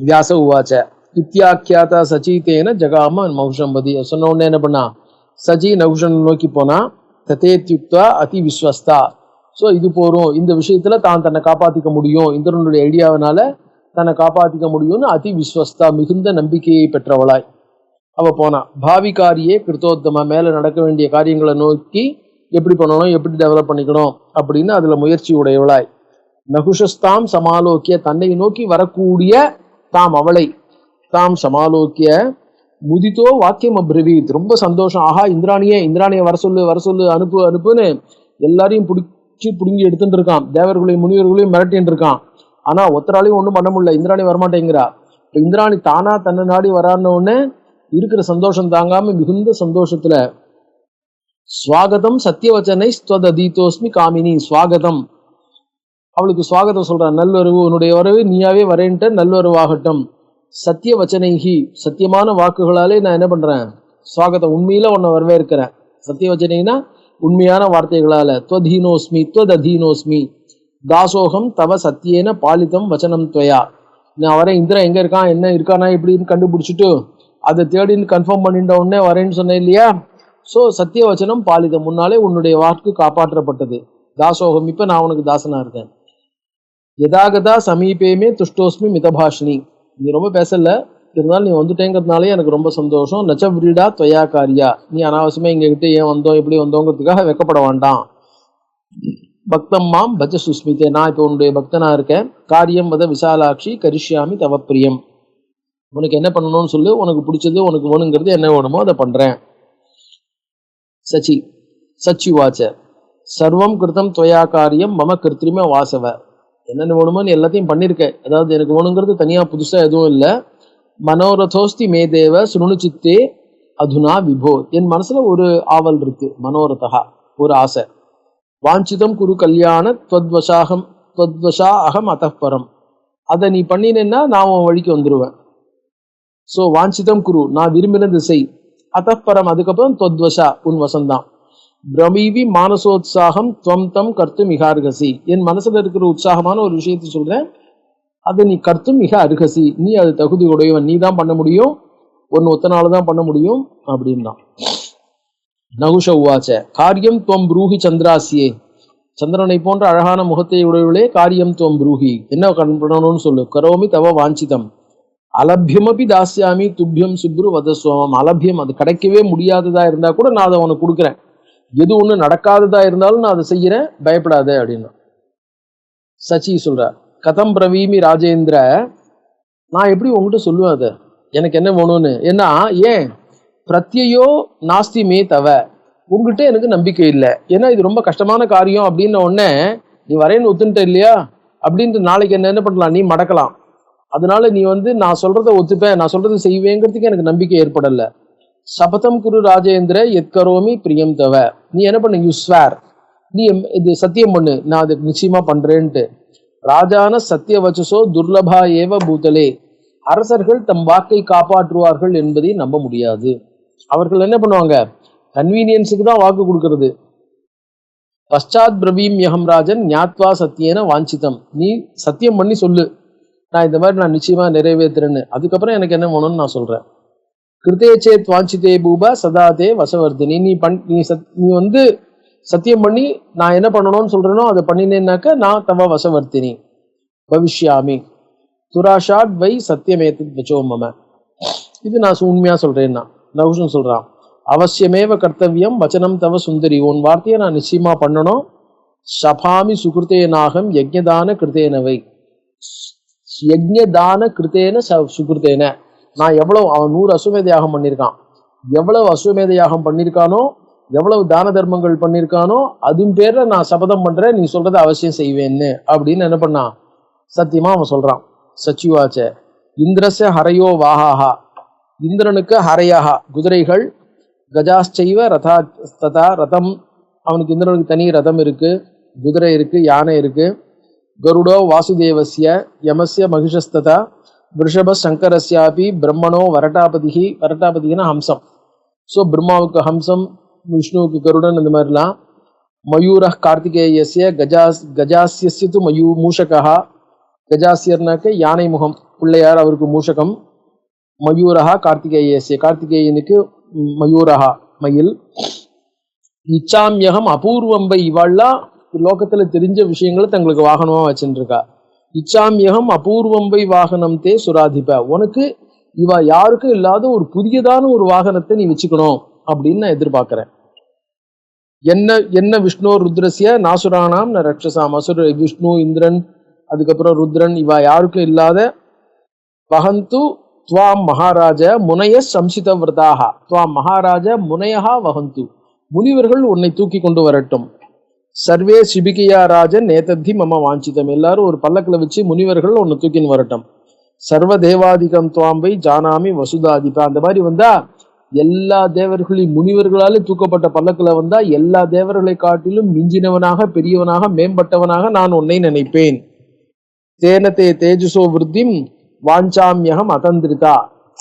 Speaker 2: வியாச உவாச்ச இத்தியாக்கியாதா சச்சீத்தேன ஜகாம மௌஷம்பதி, சொன்ன உடனே என்ன பண்ணா? சச்சி நகுஷன் நோக்கி போனா. ததேத்யுக்தா அதி விஸ்வஸ்தா, ஸோ இது போறோம், இந்த விஷயத்துல தான் தன்னை காப்பாத்திக்க முடியும், இந்திரனுடைய ஐடியாவினால தன்னை காப்பாத்திக்க முடியும்னு அதி விஸ்வஸ்தா மிகுந்த நம்பிக்கையை பெற்றவளாய் அவ போனா. பாவிகாரியே கிருத்தோத்தமா, மேல நடக்க வேண்டிய காரியங்களை நோக்கி எப்படி பண்ணணும், எப்படி டெவலப் பண்ணிக்கணும் அப்படின்னு அதுல முயற்சி உடையவளாய். நகுஷஸ்தாம் சமாலோக்கிய, தன்னை நோக்கி வரக்கூடிய தாம் அவளை தாம் சமாலோக்கிய முதித்தோ வாக்கியம் அப்ரவீத், ரொம்ப சந்தோஷம், ஆஹா இந்திராணியை வர சொல்லு அனுப்புன்னு எல்லாரையும் புடுங்கி எடுத்துட்டு இருக்கான், தேவர்களையும் முனிவர்களையும் மிரட்டின்னு இருக்கான். ஆனா ஒத்தராலையும் ஒன்றும் பண்ண முடியல, இந்திராணி வரமாட்டேங்கிறா. இப்ப இந்திராணி தானா தன்னை நாடி வரான்னு இருக்கிற சந்தோஷம் தாங்காம மிகுந்த சந்தோஷத்துல ஸ்வாகதம் சத்தியவச்சனை ஸ்வததீதோஸ்மி காமினி, ஸ்வாகதம் அவளுக்கு ஸ்வாகதம் சொல்றான், நல்வரவு, உன்னுடைய வரவு நீயாவே வரேன்ட்ட நல்வரவாகட்டும். சத்தியவச்சனைகி, சத்தியமான வாக்குகளாலே நான் என்ன பண்றேன்? ஸ்வாகதம், உண்மையில உன்னை வரவேற்கிறேன். சத்தியவச்சனைனா உண்மையான வார்த்தைகளால. துவதீனோஸ்மி துவதீனோஸ்மி தாசோகம் தவ சத்தியேன பாலிதம் வச்சனம் துவயா, நான் வரேன், இந்திரன் எங்க இருக்கான், என்ன இருக்கானா இப்படின்னு கண்டுபிடிச்சிட்டு அதை தேடின்னு கன்ஃபார்ம் பண்ணிட்ட உடனே வரேன்னு சொன்னேன் இல்லையா, சோ சத்தியவச்சனம் பாலிதம், முன்னாலே உன்னுடைய வாக்கு காப்பாற்றப்பட்டது. தாசோகம், இப்ப நான் உனக்கு தாசனா இருக்கேன். யதாகதா சமீபேமே துஷ்டோஸ்மி மிதபாஷினி, நீ ரொம்ப பேசல, இருந்தாலும் நீ வந்துட்டேங்கிறதுனாலே எனக்கு ரொம்ப சந்தோஷம். நச்ச விரீடா துவயா காரியா, நீ அனாவசியமா எங்ககிட்ட ஏன் வந்தோம் எப்படி வந்தோங்கிறதுக்காக வெக்கப்பட வேண்டாம். பக்தம் மாம் பஜ சுஸ்மிதே, நான் இப்போ உன்னுடைய பக்தனா இருக்கேன். காரியம் வத விசாலாட்சி கரிஷ்யாமி தவ பிரியம், உனக்கு என்ன பண்ணணும்னு சொல்லு, உனக்கு பிடிச்சது உனக்கு வேணுங்கிறது என்ன வேணுமோ அதை பண்றேன். சச்சிவாச்ச சர்வம் கிருதம் துவயா காரியம் மம கிருத்திரிம வாசவ, என்னென்ன வேணுமோ நீ எல்லாத்தையும் பண்ணிருக்க, அதாவது எனக்கு வேணுங்கிறது தனியா புதுசா எதுவும் இல்லை. மனோரதோஸ்தி மே தேவ சுருணு சித்தே அதுனா விபோ, என் மனசுல ஒரு ஆவல் இருக்கு, மனோரதா ஒரு ஆசை. வாஞ்சிதம் குரு கல்யாண துவத்வசா அகம் அத்தப்பரம், அதை நீ பண்ணினேன்னா நான் உன் வழிக்கு வந்துடுவேன். ஸோ வாஞ்சிதம் குரு, நான் விரும்பினது செய். அத்தப்பரம், அதுக்கப்புறம் துவத்வசா, உன் வசந்தான். பிரமீவி மானசோத்சாகம் துவம் தம் கர்த்தும் மிக அருகசி, என் மனசுல இருக்கிற உற்சாகமான ஒரு விஷயத்தை சொல்றேன், அதை நீ கர்த்தும் மிக அருகசி, நீ அது தகுதி உடையவன், நீ தான் பண்ண முடியும், ஒன்னு ஒத்தனால தான் பண்ண முடியும் அப்படின்னா. நகுஷ உவாச்ச காரியம் துவம் ப்ரூஹி சந்திராசியே, சந்திரனை போன்ற அழகான முகத்தை உடையவளே, காரியம் துவம் ப்ரூஹி, என்ன பண்ணணும்னு சொல்லு. கரோமி தவ வாஞ்சிதம் அலபியமபி தாஸ்யாமி துப்பியம் சுப்ரு வதஸ்வமம், அலபியம் அது கிடைக்கவே முடியாததா இருந்தா கூட நான் அதை உனக்கு கொடுக்குறேன், எது ஒண்ணு நடக்காததா இருந்தாலும் நான் அதை செய்யறேன், பயப்படாத அப்படின்னா. சச்சி சொல்ற கதம் பிரவீமி ராஜேந்திர, நான் எப்படி உங்ககிட்ட சொல்லுவேன் அதை எனக்கு என்ன வேணும்னு. ஏன்னா ஏன் பிரத்யோ நாஸ்தி மே தவ, உங்ககிட்ட எனக்கு நம்பிக்கை இல்லை, ஏன்னா இது ரொம்ப கஷ்டமான காரியம் அப்படின்ன உடனே நீ வரேன்னு ஒத்துன்ட்ட இல்லையா அப்படின்ட்டு நாளைக்கு என்ன பண்ணலாம், நீ மடக்கலாம். அதனால நீ நான் சொல்றதை ஒத்துப்பேன், நான் சொல்றதை செய்வேங்கிறதுக்கு எனக்கு நம்பிக்கை ஏற்படல. சபதம் குரு ராஜேந்திர எத்கரோமி பிரியம் தவ, நீ என்ன பண்ணு, யூ ஸ்வேர், நீ இது சத்தியம் பண்ணு, நான் அது நிச்சயமா பண்றேன்ட்டு. ராஜான சத்திய வச்சசோ துர்லபா ஏவ பூதலே, அரசர்கள் தம் வாக்கை காப்பாற்றுவார்கள் என்பதை நம்ப முடியாது. அவர்கள் என்ன பண்ணுவாங்க, கன்வீனியன்ஸுக்கு தான் வாக்கு கொடுக்கறது. பஷாத் பிரவீம் யகம் ராஜன் ஞாத்வா சத்தியேன வாஞ்சிதம், நீ சத்தியம் பண்ணி சொல்லு, நான் இந்த மாதிரி நான் நிச்சயமா நிறைவேற்றுறேன்னு, அதுக்கப்புறம் எனக்கு என்ன வேணும்னு நான் சொல்றேன். கிருத்தே சேத் வாஞ்சிதே பூபா சதாதே வசவர்த்தினி, நீ சத்தியம் பண்ணி நான் என்ன பண்ணணும்னு சொல்றேனோ அதை பண்ணினேன்னாக்க நான் தவ வசவர்த்தினி பவிஷ்யாமி துராஷாட் வை சத்தியமேத்தத் வச்சோ மம, இது நான் உண்மையா சொல்றேன்னா. நகுஷன் சொல்றான் அவசியமேவ கர்த்தவியம் வச்சனம் தவ சுந்தரி, உன் வார்த்தையை நான் நிச்சயமா பண்ணணும். சபாமி சுகிருத்தேனாகம் யஜ்ஞதான கிருத்தேனவை, யஜ்ஞதான கிருத்தேன சுகிருத்தேன, நான் எவ்வளவு, அவன் 100 அஸ்வமேத யாகம் பண்ணியிருக்கான், எவ்வளவு அஸ்வமேத யாகம் பண்ணியிருக்கானோ, எவ்வளவு தான தர்மங்கள் பண்ணியிருக்கானோ, அதுவும் பேர்ல நான் சபதம் பண்றேன், நீ சொல்றதை அவசியம் செய்வேன்னு அப்படின்னு என்ன பண்ணான், சத்தியமா அவன் சொல்றான். சச்சிவாச்ச இந்திரச ஹரையோ வாஹாஹா, இந்திரனுக்கு ஹரையாஹா குதிரைகள், கஜாச்சைவ ரதா ததா ரதம், அவனுக்கு இந்திரனுக்கு தனி ரதம் இருக்கு, குதிரை இருக்கு, யானை இருக்கு. கருடோ வாசுதேவஸ்ய யமஸ்ய மகிஷஸ்ததா ரிஷப சங்கரஸ்யாபி பிரம்மணோ வரட்டாபதிகி, வரட்டாபதிகினா ஹம்சம். ஸோ பிரம்மாவுக்கு ஹம்சம், விஷ்ணுவுக்கு கருடன், இந்த மாதிரிலாம். மயூர கார்த்திகேயஸ்ய கஜாசியஸ்ய து மூஷகா, கஜாசியர்னாக்க யானை முகம், பிள்ளையார் அவருக்கு மூஷகம். மயூரஹா கார்த்திகேயஸ்ய, கார்த்திகேயனுக்கு மயூரஹா மயில். இச்சாமியகம் அபூர்வம்பை, இவாள்லாம் லோகத்துல தெரிஞ்ச விஷயங்களை தங்களுக்கு வாகனமா வச்சுட்டு இருக்கா. இச்சாமியகம் அபூர்வம்பை வாகனம் தே சுராதிப, உனக்கு இவ யாருக்கும் இல்லாத ஒரு புதியதான ஒரு வாகனத்தை நீ வச்சுக்கணும் அப்படின்னு நான் எதிர்பார்க்கிறேன். என்ன விஷ்ணு ருத்ரஸ்ய நாசுரானாம் ந ரக்ஷசாம், அசுர விஷ்ணு இந்திரன் அதுக்கப்புறம் ருத்ரன் இவ யாருக்கும் இல்லாத. வகந்து துவாம் மகாராஜ முனைய சம்சித விரதாக, துவாம் மகாராஜ முனையா வகந்து, முனிவர்கள் உன்னை தூக்கி கொண்டு வரட்டும். சர்வே சிபிகியா ராஜன் நேதத்தி மம வாஞ்சிதம், எல்லாரும் ஒரு பல்லக்கில் வச்சு முனிவர்கள் உன்னை தூக்கின்னு வரட்டும். சர்வ தேவாதிகம் துவாம்பை ஜானாமி வசுதாதிபா, அந்த மாதிரி வந்தா எல்லா தேவர்களையும், முனிவர்களாலே தூக்கப்பட்ட பல்லக்கில் வந்தா எல்லா தேவர்களை காட்டிலும் மிஞ்சினவனாக பெரியவனாக மேம்பட்டவனாக நான் உன்னை நினைப்பேன். தேன தே தேஜசோ விருத்திம் வாஞ்சாமியகம் அதந்திரிதா,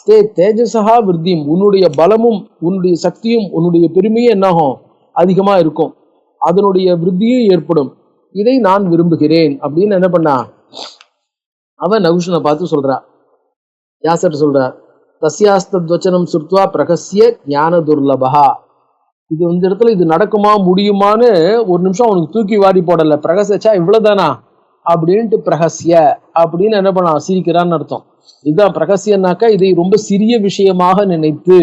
Speaker 2: தே தேஜசா விருத்தியும், உன்னுடைய பலமும் உன்னுடைய சக்தியும் உன்னுடைய பெருமையும் என்னாகும், அதிகமா இருக்கும், அதனுடைய விருத்தியும் ஏற்படும், இதை நான் விரும்புகிறேன் அப்படின்னு என்ன பண்ணா அவன் நகுஷனை பார்த்து சொல்றா. யாசர் சொல்றார் தஸ்யாஸ்தத்வச்சனம் சுர்த்வா பிரகஸ்ய ஞான துர்லபா, இது இந்த இடத்துல இது நடக்குமா முடியுமான்னு ஒரு நிமிஷம் அவனுக்கு தூக்கி வாரி போடல. பிரகசச்சா இவ்வளவுதானா அப்படின்ட்டு பிரகசிய அப்படின்னு என்ன பண்ண சிரிக்கிறான்னு அர்த்தம். இதுதான் பிரகசியன்னாக்கா இதை ரொம்ப சிறிய விஷயமாக நினைத்து.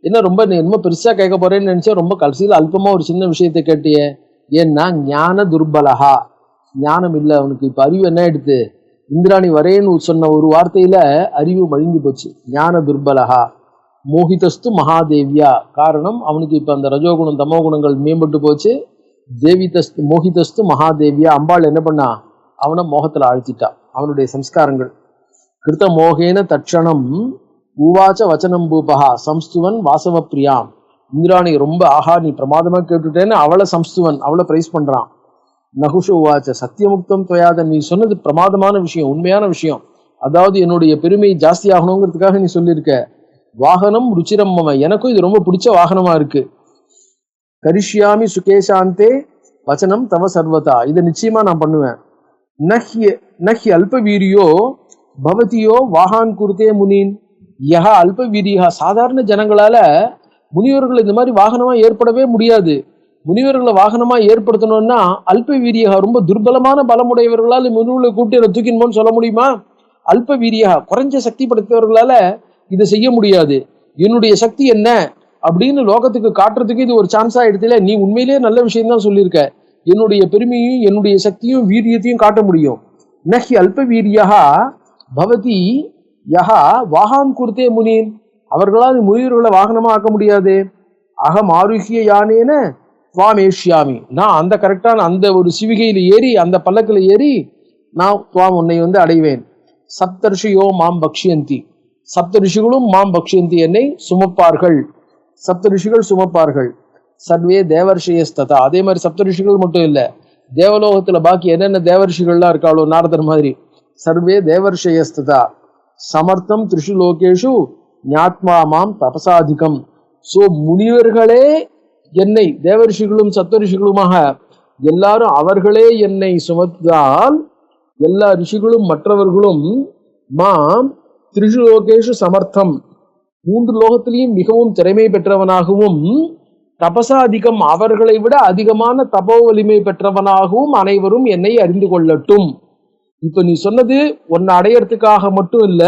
Speaker 2: என்ன ரொம்ப என்னமோ பெருசா கேட்க போறேன்னு நினைச்சா ரொம்ப கடைசியில் அல்பமா ஒரு சின்ன விஷயத்தை கேட்டியே. ஏன்னா ஞான துர்பலகா, ஞானம் இல்லை அவனுக்கு. இப்ப அறிவு என்ன எடுத்து இந்திராணி வரேன்னு சொன்ன ஒரு வார்த்தையில அறிவு மழிந்து போச்சு. ஞான துர்பலகா மோகிதஸ்து மகாதேவியா. காரணம் அவனுக்கு இப்ப அந்த ரஜோகுணம் தமோ குணங்கள் மேம்பட்டு போச்சு. தேவிதஸ்து மோகிதஸ்து மகாதேவியா, அம்பாள் என்ன பண்ணா அவனை மோகத்துல ஆழ்த்திட்டா. அவனுடைய சம்ஸ்காரங்கள் கிருத்த மோகேன தட்சணம் உவாச்ச வச்சனம் பூபகா சம்ஸ்துவன் வாசவ பிரியாம். இந்திராணி ரொம்ப ஆஹா நீ பிரமாதமா கேட்டுட்டேன்னு அவளை சம்ஸ்துவன், அவளை பிரைஸ் பண்றான். நகுஷ உவாச்ச சத்தியமுக்தம் துவயாத, நீ சொன்னது பிரமாதமான விஷயம், உண்மையான விஷயம். அதாவது என்னுடைய பெருமை ஜாஸ்தி ஆகணுங்கிறதுக்காக நீ சொல்லியிருக்க. வாகனம் ருச்சிரம் மம, எனக்கும் இது ரொம்ப பிடிச்ச வாகனமா இருக்கு. கரிஷ்யாமி சுகேஷாந்தே வச்சனம் தவ சர்வதா, இதை நிச்சயமா நான் பண்ணுவேன். நஹி அல்ப வீரியோ பவதியோ வாகான் குருத்தே முனின் யஹ அல்ப வீரியா. சாதாரண ஜனங்களால முனிவர்கள் இந்த மாதிரி வாகனமா ஏற்படவே முடியாது. முனிவர்களை வாகனமா ஏற்படுத்தணும்னா அல்ப வீரியா, ரொம்ப துர்பலமான பலமுடையவர்களால் முனிவர்களை கூட்டி தூக்கின்னு சொல்ல முடியுமா? அல்ப வீரியா, குறைஞ்ச சக்தி படைத்தவர்களால இதை செய்ய முடியாது. என்னுடைய சக்தி என்ன அப்படின்னு லோகத்துக்கு காட்டுறதுக்கு இது ஒரு சான்ஸா எடுத்துல. நீ உண்மையிலேயே நல்ல விஷயம் தான் சொல்லியிருக்க. என்னுடைய பெருமையும் என்னுடைய சக்தியும் வீரியத்தையும் காட்ட முடியும். நஹி அல்ப வீரியா பவதி யஹா வாகான் குருத்தே முனின், அவர்களால் முனிவர்களை வாகனமா ஆக்க முடியாது. அகம் ஆருகிய யானேன துவாமேஷ்யாமி, நான் அந்த கரெக்டான அந்த ஒரு சிவிகையில ஏறி அந்த பல்லக்கில் ஏறி நான் துவாம் உன்னை அடைவேன். சப்தர்ஷியோ மாம் பக்ஷியந்தி, சப்த ரிஷிகளும் மாம் பக்ஷியந்தி, என்னை சுமப்பார்கள். சப்த ரிஷிகள் சுமப்பார்கள். சர்வே தேவர்ஷியஸ்ததா, அதே மாதிரி சப்த ரிஷிகள் மட்டும் இல்ல, தேவலோகத்துல பாக்கி என்னென்ன தேவர்ஷிகள்லாம் இருக்காளோ நாரதர் மாதிரி. சர்வே தேவர்ஷயஸ்ததா சமர்த்தம் திரிஷு லோகேஷு ஞாத்மா மாம் தபசாதிகம். சோ முனிவர்களே என்னை, தேவரிஷிகளும் சப்தரிஷிகளுமாக எல்லாரும் அவர்களே என்னை சுமத்தால் எல்லா ரிஷிகளும் மற்றவர்களும் மாம் திரிஷு லோகேஷு சமர்த்தம், 3 லோகத்திலையும் மிகவும் திறமை பெற்றவனாகவும், தபசாதிகம் அவர்களை விட அதிகமான தபோ வலிமை பெற்றவனாகவும் அனைவரும் என்னை அறிந்து கொள்ளட்டும். இப்ப நீ சொன்னது உன்னை அடையறதுக்காக மட்டும் இல்ல,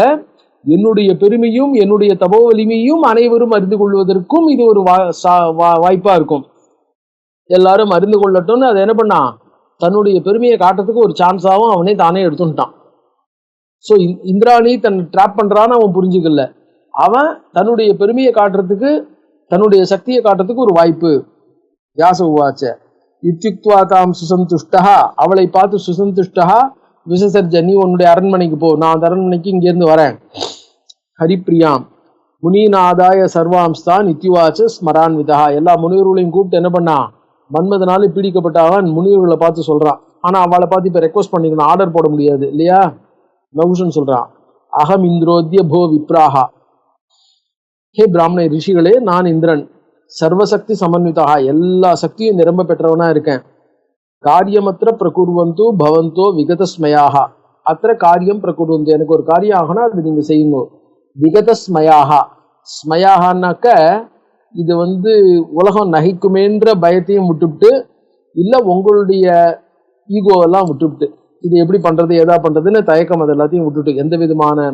Speaker 2: என்னுடைய பெருமையும் என்னுடைய தபோ வலிமையும் அனைவரும் அறிந்து கொள்வதற்கும் இது ஒரு வாய்ப்பா இருக்கும். எல்லாரும் அறிந்து கொள்ளட்டும்னு அதை என்ன பண்ணா, தன்னுடைய பெருமையை காட்டுறதுக்கு ஒரு சான்ஸாவும் அவனே தானே எடுத்துட்டான். சோ இந்திராணி தன்னை ட்ராப் பண்றான்னு அவன் புரிஞ்சுக்கல. அவன் தன்னுடைய பெருமையை காட்டுறதுக்கு, தன்னுடைய சக்தியை காட்டுறதுக்கு ஒரு வாய்ப்பு. வியாச உவாச்ச இத்யுக்த்வா தாம் சுசந்துஷ்டா, அவளை பார்த்து சுசந்துஷ்டா விசசர்ஜ, நீ உன்னுடைய அரண்மனைக்கு போ, நான் அந்த அரண்மனைக்கு இங்கிருந்து வரேன். ஹரிப்பிரியாம் முனிநாதாய சர்வாம்ஸ்தான் இத்யுவாச்ச ஸ்மரான்விதா, எல்லா முனிவர்களையும் கூப்பிட்டு என்ன பண்ணா, மன்மதனால பீடிக்கப்பட்ட அவன் முனிவர்களை பார்த்து சொல்றான். ஆனா அவளை பார்த்து இப்ப ரெக்வஸ்ட் பண்ணிக்கணும், ஆர்டர் போட முடியாது இல்லையா. நகுஷன் சொல்றான், அகம் இந்திரோத்ய போ விப்ராஹா, ஹே பிராமண ரிஷிகளே, நான் இந்திரன், சர்வசக்தி சமன்விதா, எல்லா சக்தியும் நிரம்ப பெற்றவனா இருக்கேன். காரியமற்ற பிரகுர்வந்தோ பவந்தோ விகதஸ்மயாக, அத்த காரியம் பிரகுர்வந்தோ, எனக்கு ஒரு காரியம் ஆகனா அது நீங்க செய்யுங்க. விகதஸ்மயாக, ஸ்மயாகனாக்க இது உலகம் நகைக்குமேன்ற பயத்தையும் விட்டுவிட்டு, இல்ல உங்களுடைய ஈகோவெல்லாம் விட்டுவிட்டு, இது எப்படி பண்றது ஏதா பண்றதுன்னு தயக்கம் அது எல்லாத்தையும் விட்டுட்டு, எந்த விதமான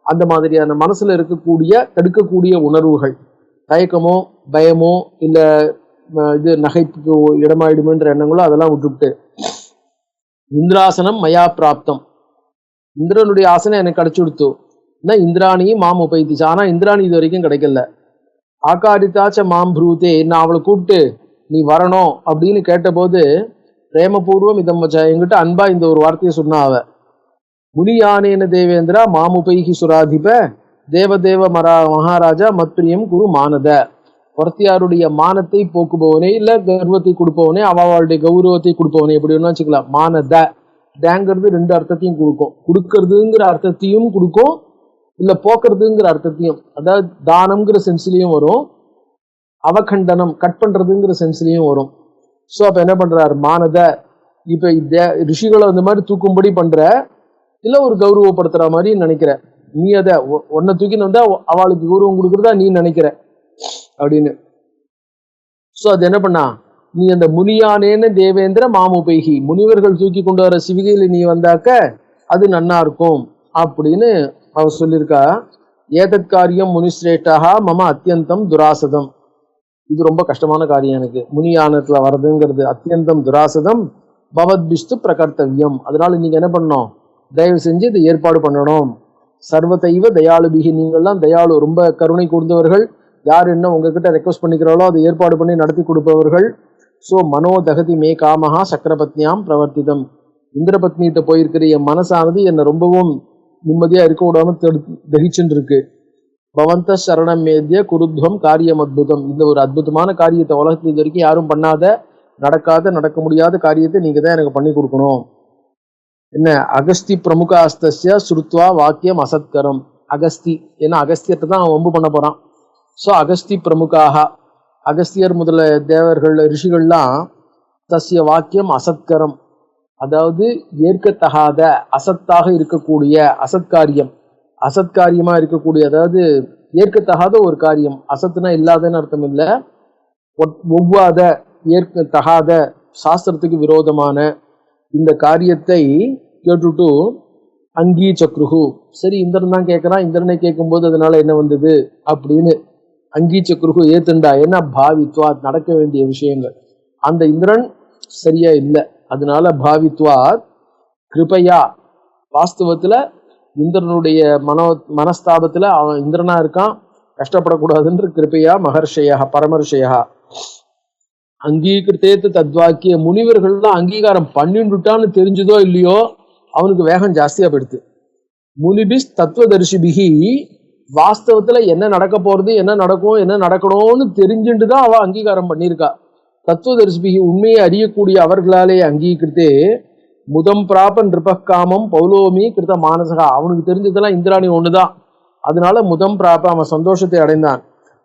Speaker 2: அந்த மாதிரியான மனசுல இருக்கக்கூடிய தடுக்கக்கூடிய உணர்வுகள், தயக்கமோ பயமோ இல்ல இது நகைப்புக்கு இடமாயிடுமென்ற எண்ணங்களோ அதெல்லாம் விட்டுவிட்டு, இந்திராசனம் மயா பிராப்தம், இந்திரனுடைய ஆசனம் எனக்கு கிடைச்சு கொடுத்து, இந்திராணியும் மாம் உபயத்திச்சு, ஆனா இந்திராணி இது வரைக்கும் கிடைக்கல. ஆகாரித்தாச்ச மாம் ப்ரூதே, நான் அவளை கூப்பிட்டு நீ வரணும் அப்படின்னு கேட்டபோது, பிரேமபூர்வம் இதம் வச்சா, என்கிட்ட அன்பா இந்த ஒரு வார்த்தையை சொன்னா அவ, முனியானேன தேவேந்திரா மாமுபைகி சுராதிப தேவதேவ மகாராஜா மத்பிரியம் குரு மானத, பொறத்தியாருடைய மானத்தை போக்குபவனே, இல்ல கர்வத்தை கொடுப்பவனே, அவளுடைய கௌரவத்தை கொடுப்பவனே, எப்படி வேணா வச்சுக்கலாம். மானத டேங்கிறது 2 அர்த்தத்தையும் கொடுக்கும், கொடுக்கறதுங்கிற அர்த்தத்தையும் கொடுக்கும், இல்ல போக்குறதுங்கிற அர்த்தத்தையும், அதாவது தானம்ங்கிற சென்ஸ்லயும் வரும், அவகண்டனம் கட் பண்றதுங்கிற சென்ஸ்லயும் வரும். சோ அப்ப என்ன பண்றாரு மானத, இப்ப ரிஷிகளை அந்த மாதிரி தூக்கும்படி பண்ற, இல்ல ஒரு கௌரவப்படுத்துற மாதிரி நினைக்கிற, நீ அத உன்னை தூக்கின்னு வந்தா அவளுக்கு கௌரவம் கொடுக்கறதா நீ நினைக்கிற அப்படின்னு. ஸோ அது என்ன பண்ணா, நீ அந்த முனியானேன்னு தேவேந்திர மாமுபைகி, முனிவர்கள் தூக்கி கொண்டு வர சிவிகையில நீ வந்தாக்க அது நன்னா இருக்கும் அப்படின்னு அவர் சொல்லியிருக்கா. ஏதத் காரியம் முனிஸ்ரேஷ்டா மம அத்தியந்தம் துராசதம். இது ரொம்ப கஷ்டமான காரியம் எனக்கு, முனியானத்துல வர்றதுங்கிறது அத்தியந்தம் துராசதம். பவத்பிஸ்து பிரகர்த்தவியம். அதனால நீங்க என்ன பண்ணணும், தயவு செஞ்சு இதை ஏற்பாடு பண்ணணும். சர்வதைவ தயாளுபிகி, நீங்கள்லாம் தயாளு, ரொம்ப கருணை கூர்ந்தவர்கள். யார் என்ன உங்ககிட்ட ரெக்வஸ்ட் பண்ணிக்கிறாளோ அதை ஏற்பாடு பண்ணி நடத்தி கொடுப்பவர்கள். ஸோ மனோதகதி மே காமஹா சக்கரபத்னியாம் பிரவர்த்திதம். இந்திரபத்னிகிட்ட போயிருக்கிற என் மனசானது என்னை ரொம்பவும் நிம்மதியா இருக்க விடாம தகிச்சுட்டு இருக்கு. பவந்த சரணம் மேத்திய குருத்வம் காரியம் அத்புதம். இந்த ஒரு அற்புதமான காரியத்தை உலகத்தில் இது வரைக்கும் யாரும் பண்ணாத, நடக்க முடியாத காரியத்தை நீங்க தான் எனக்கு பண்ணி கொடுக்கணும். என்ன, அகஸ்தி பிரமுக அஸ்தஸ்ய ஸ்ருத்வா வாக்கியம் அசத்கரம். அகஸ்தி, ஏன்னா அகஸ்தியத்தை தான் அவன் வம்பு பண்ண போறான். ஸோ அகஸ்தி பிரமுகாக, அகஸ்தியர் முதல தேவர்கள் ரிஷிகள்லாம் தஸ்ய வாக்கியம் அசத்கரம், அதாவது ஏற்கத்தகாத அசத்தாக இருக்கக்கூடிய, அசத்காரியம், அசத்காரியமா இருக்கக்கூடிய, அதாவது ஏற்கத்தகாத ஒரு காரியம். அசத்துனா இல்லாதன்னு அர்த்தம் இல்லை, ஒவ்வாத, ஏற்கத்தகாத, சாஸ்திரத்துக்கு விரோதமான இந்த காரியத்தை கேட்டுட்டு அங்கீ சக்ருகு. சரி, இந்திரன் தான் கேட்கறான், இந்திரனை கேட்கும்போது அதனால என்ன வந்தது அப்படின்னு அங்கீ சக்ருகு ஏத்துண்டா. ஏன்னா பாவித்வா, நடக்க வேண்டிய விஷயங்கள். அந்த இந்திரன் சரியா இல்லை, அதனால பாவித்வா கிருபையா, வாஸ்தவத்துல இந்திரனுடைய மனஸ்தாபத்துல அவன் இந்திரனா இருக்கான், கஷ்டப்படக்கூடாதுன்ற கிருபையா மகர்ஷயா பரமர்ஷயா அங்கீகிருத்தேத்து தத்வாக்கிய. முனிவர்கள்லாம் அங்கீகாரம் பண்ணிட்டுட்டான்னு தெரிஞ்சதோ இல்லையோ அவனுக்கு வேகம் ஜாஸ்தியா போயிடுது. முனிபிஸ் தத்துவதர்ஷிபிகி, வாஸ்தவத்துல என்ன நடக்க போறது, என்ன நடக்கும், என்ன நடக்கணும்னு தெரிஞ்சுட்டுதான் அவ அங்கீகாரம் பண்ணியிருக்கா. தத்துவதர்ஷிபிகி, உண்மையை அறியக்கூடிய அவர்களாலே அங்கீகிருத்தே முதம் பிராப நிருபக்காமம் பௌலோமி கிருத்த மானசகா. அவனுக்கு தெரிஞ்சதெல்லாம் இந்திராணி ஒண்ணுதான், அதனால முதம் பிராப, அவன் சந்தோஷத்தை அடைந்தான்.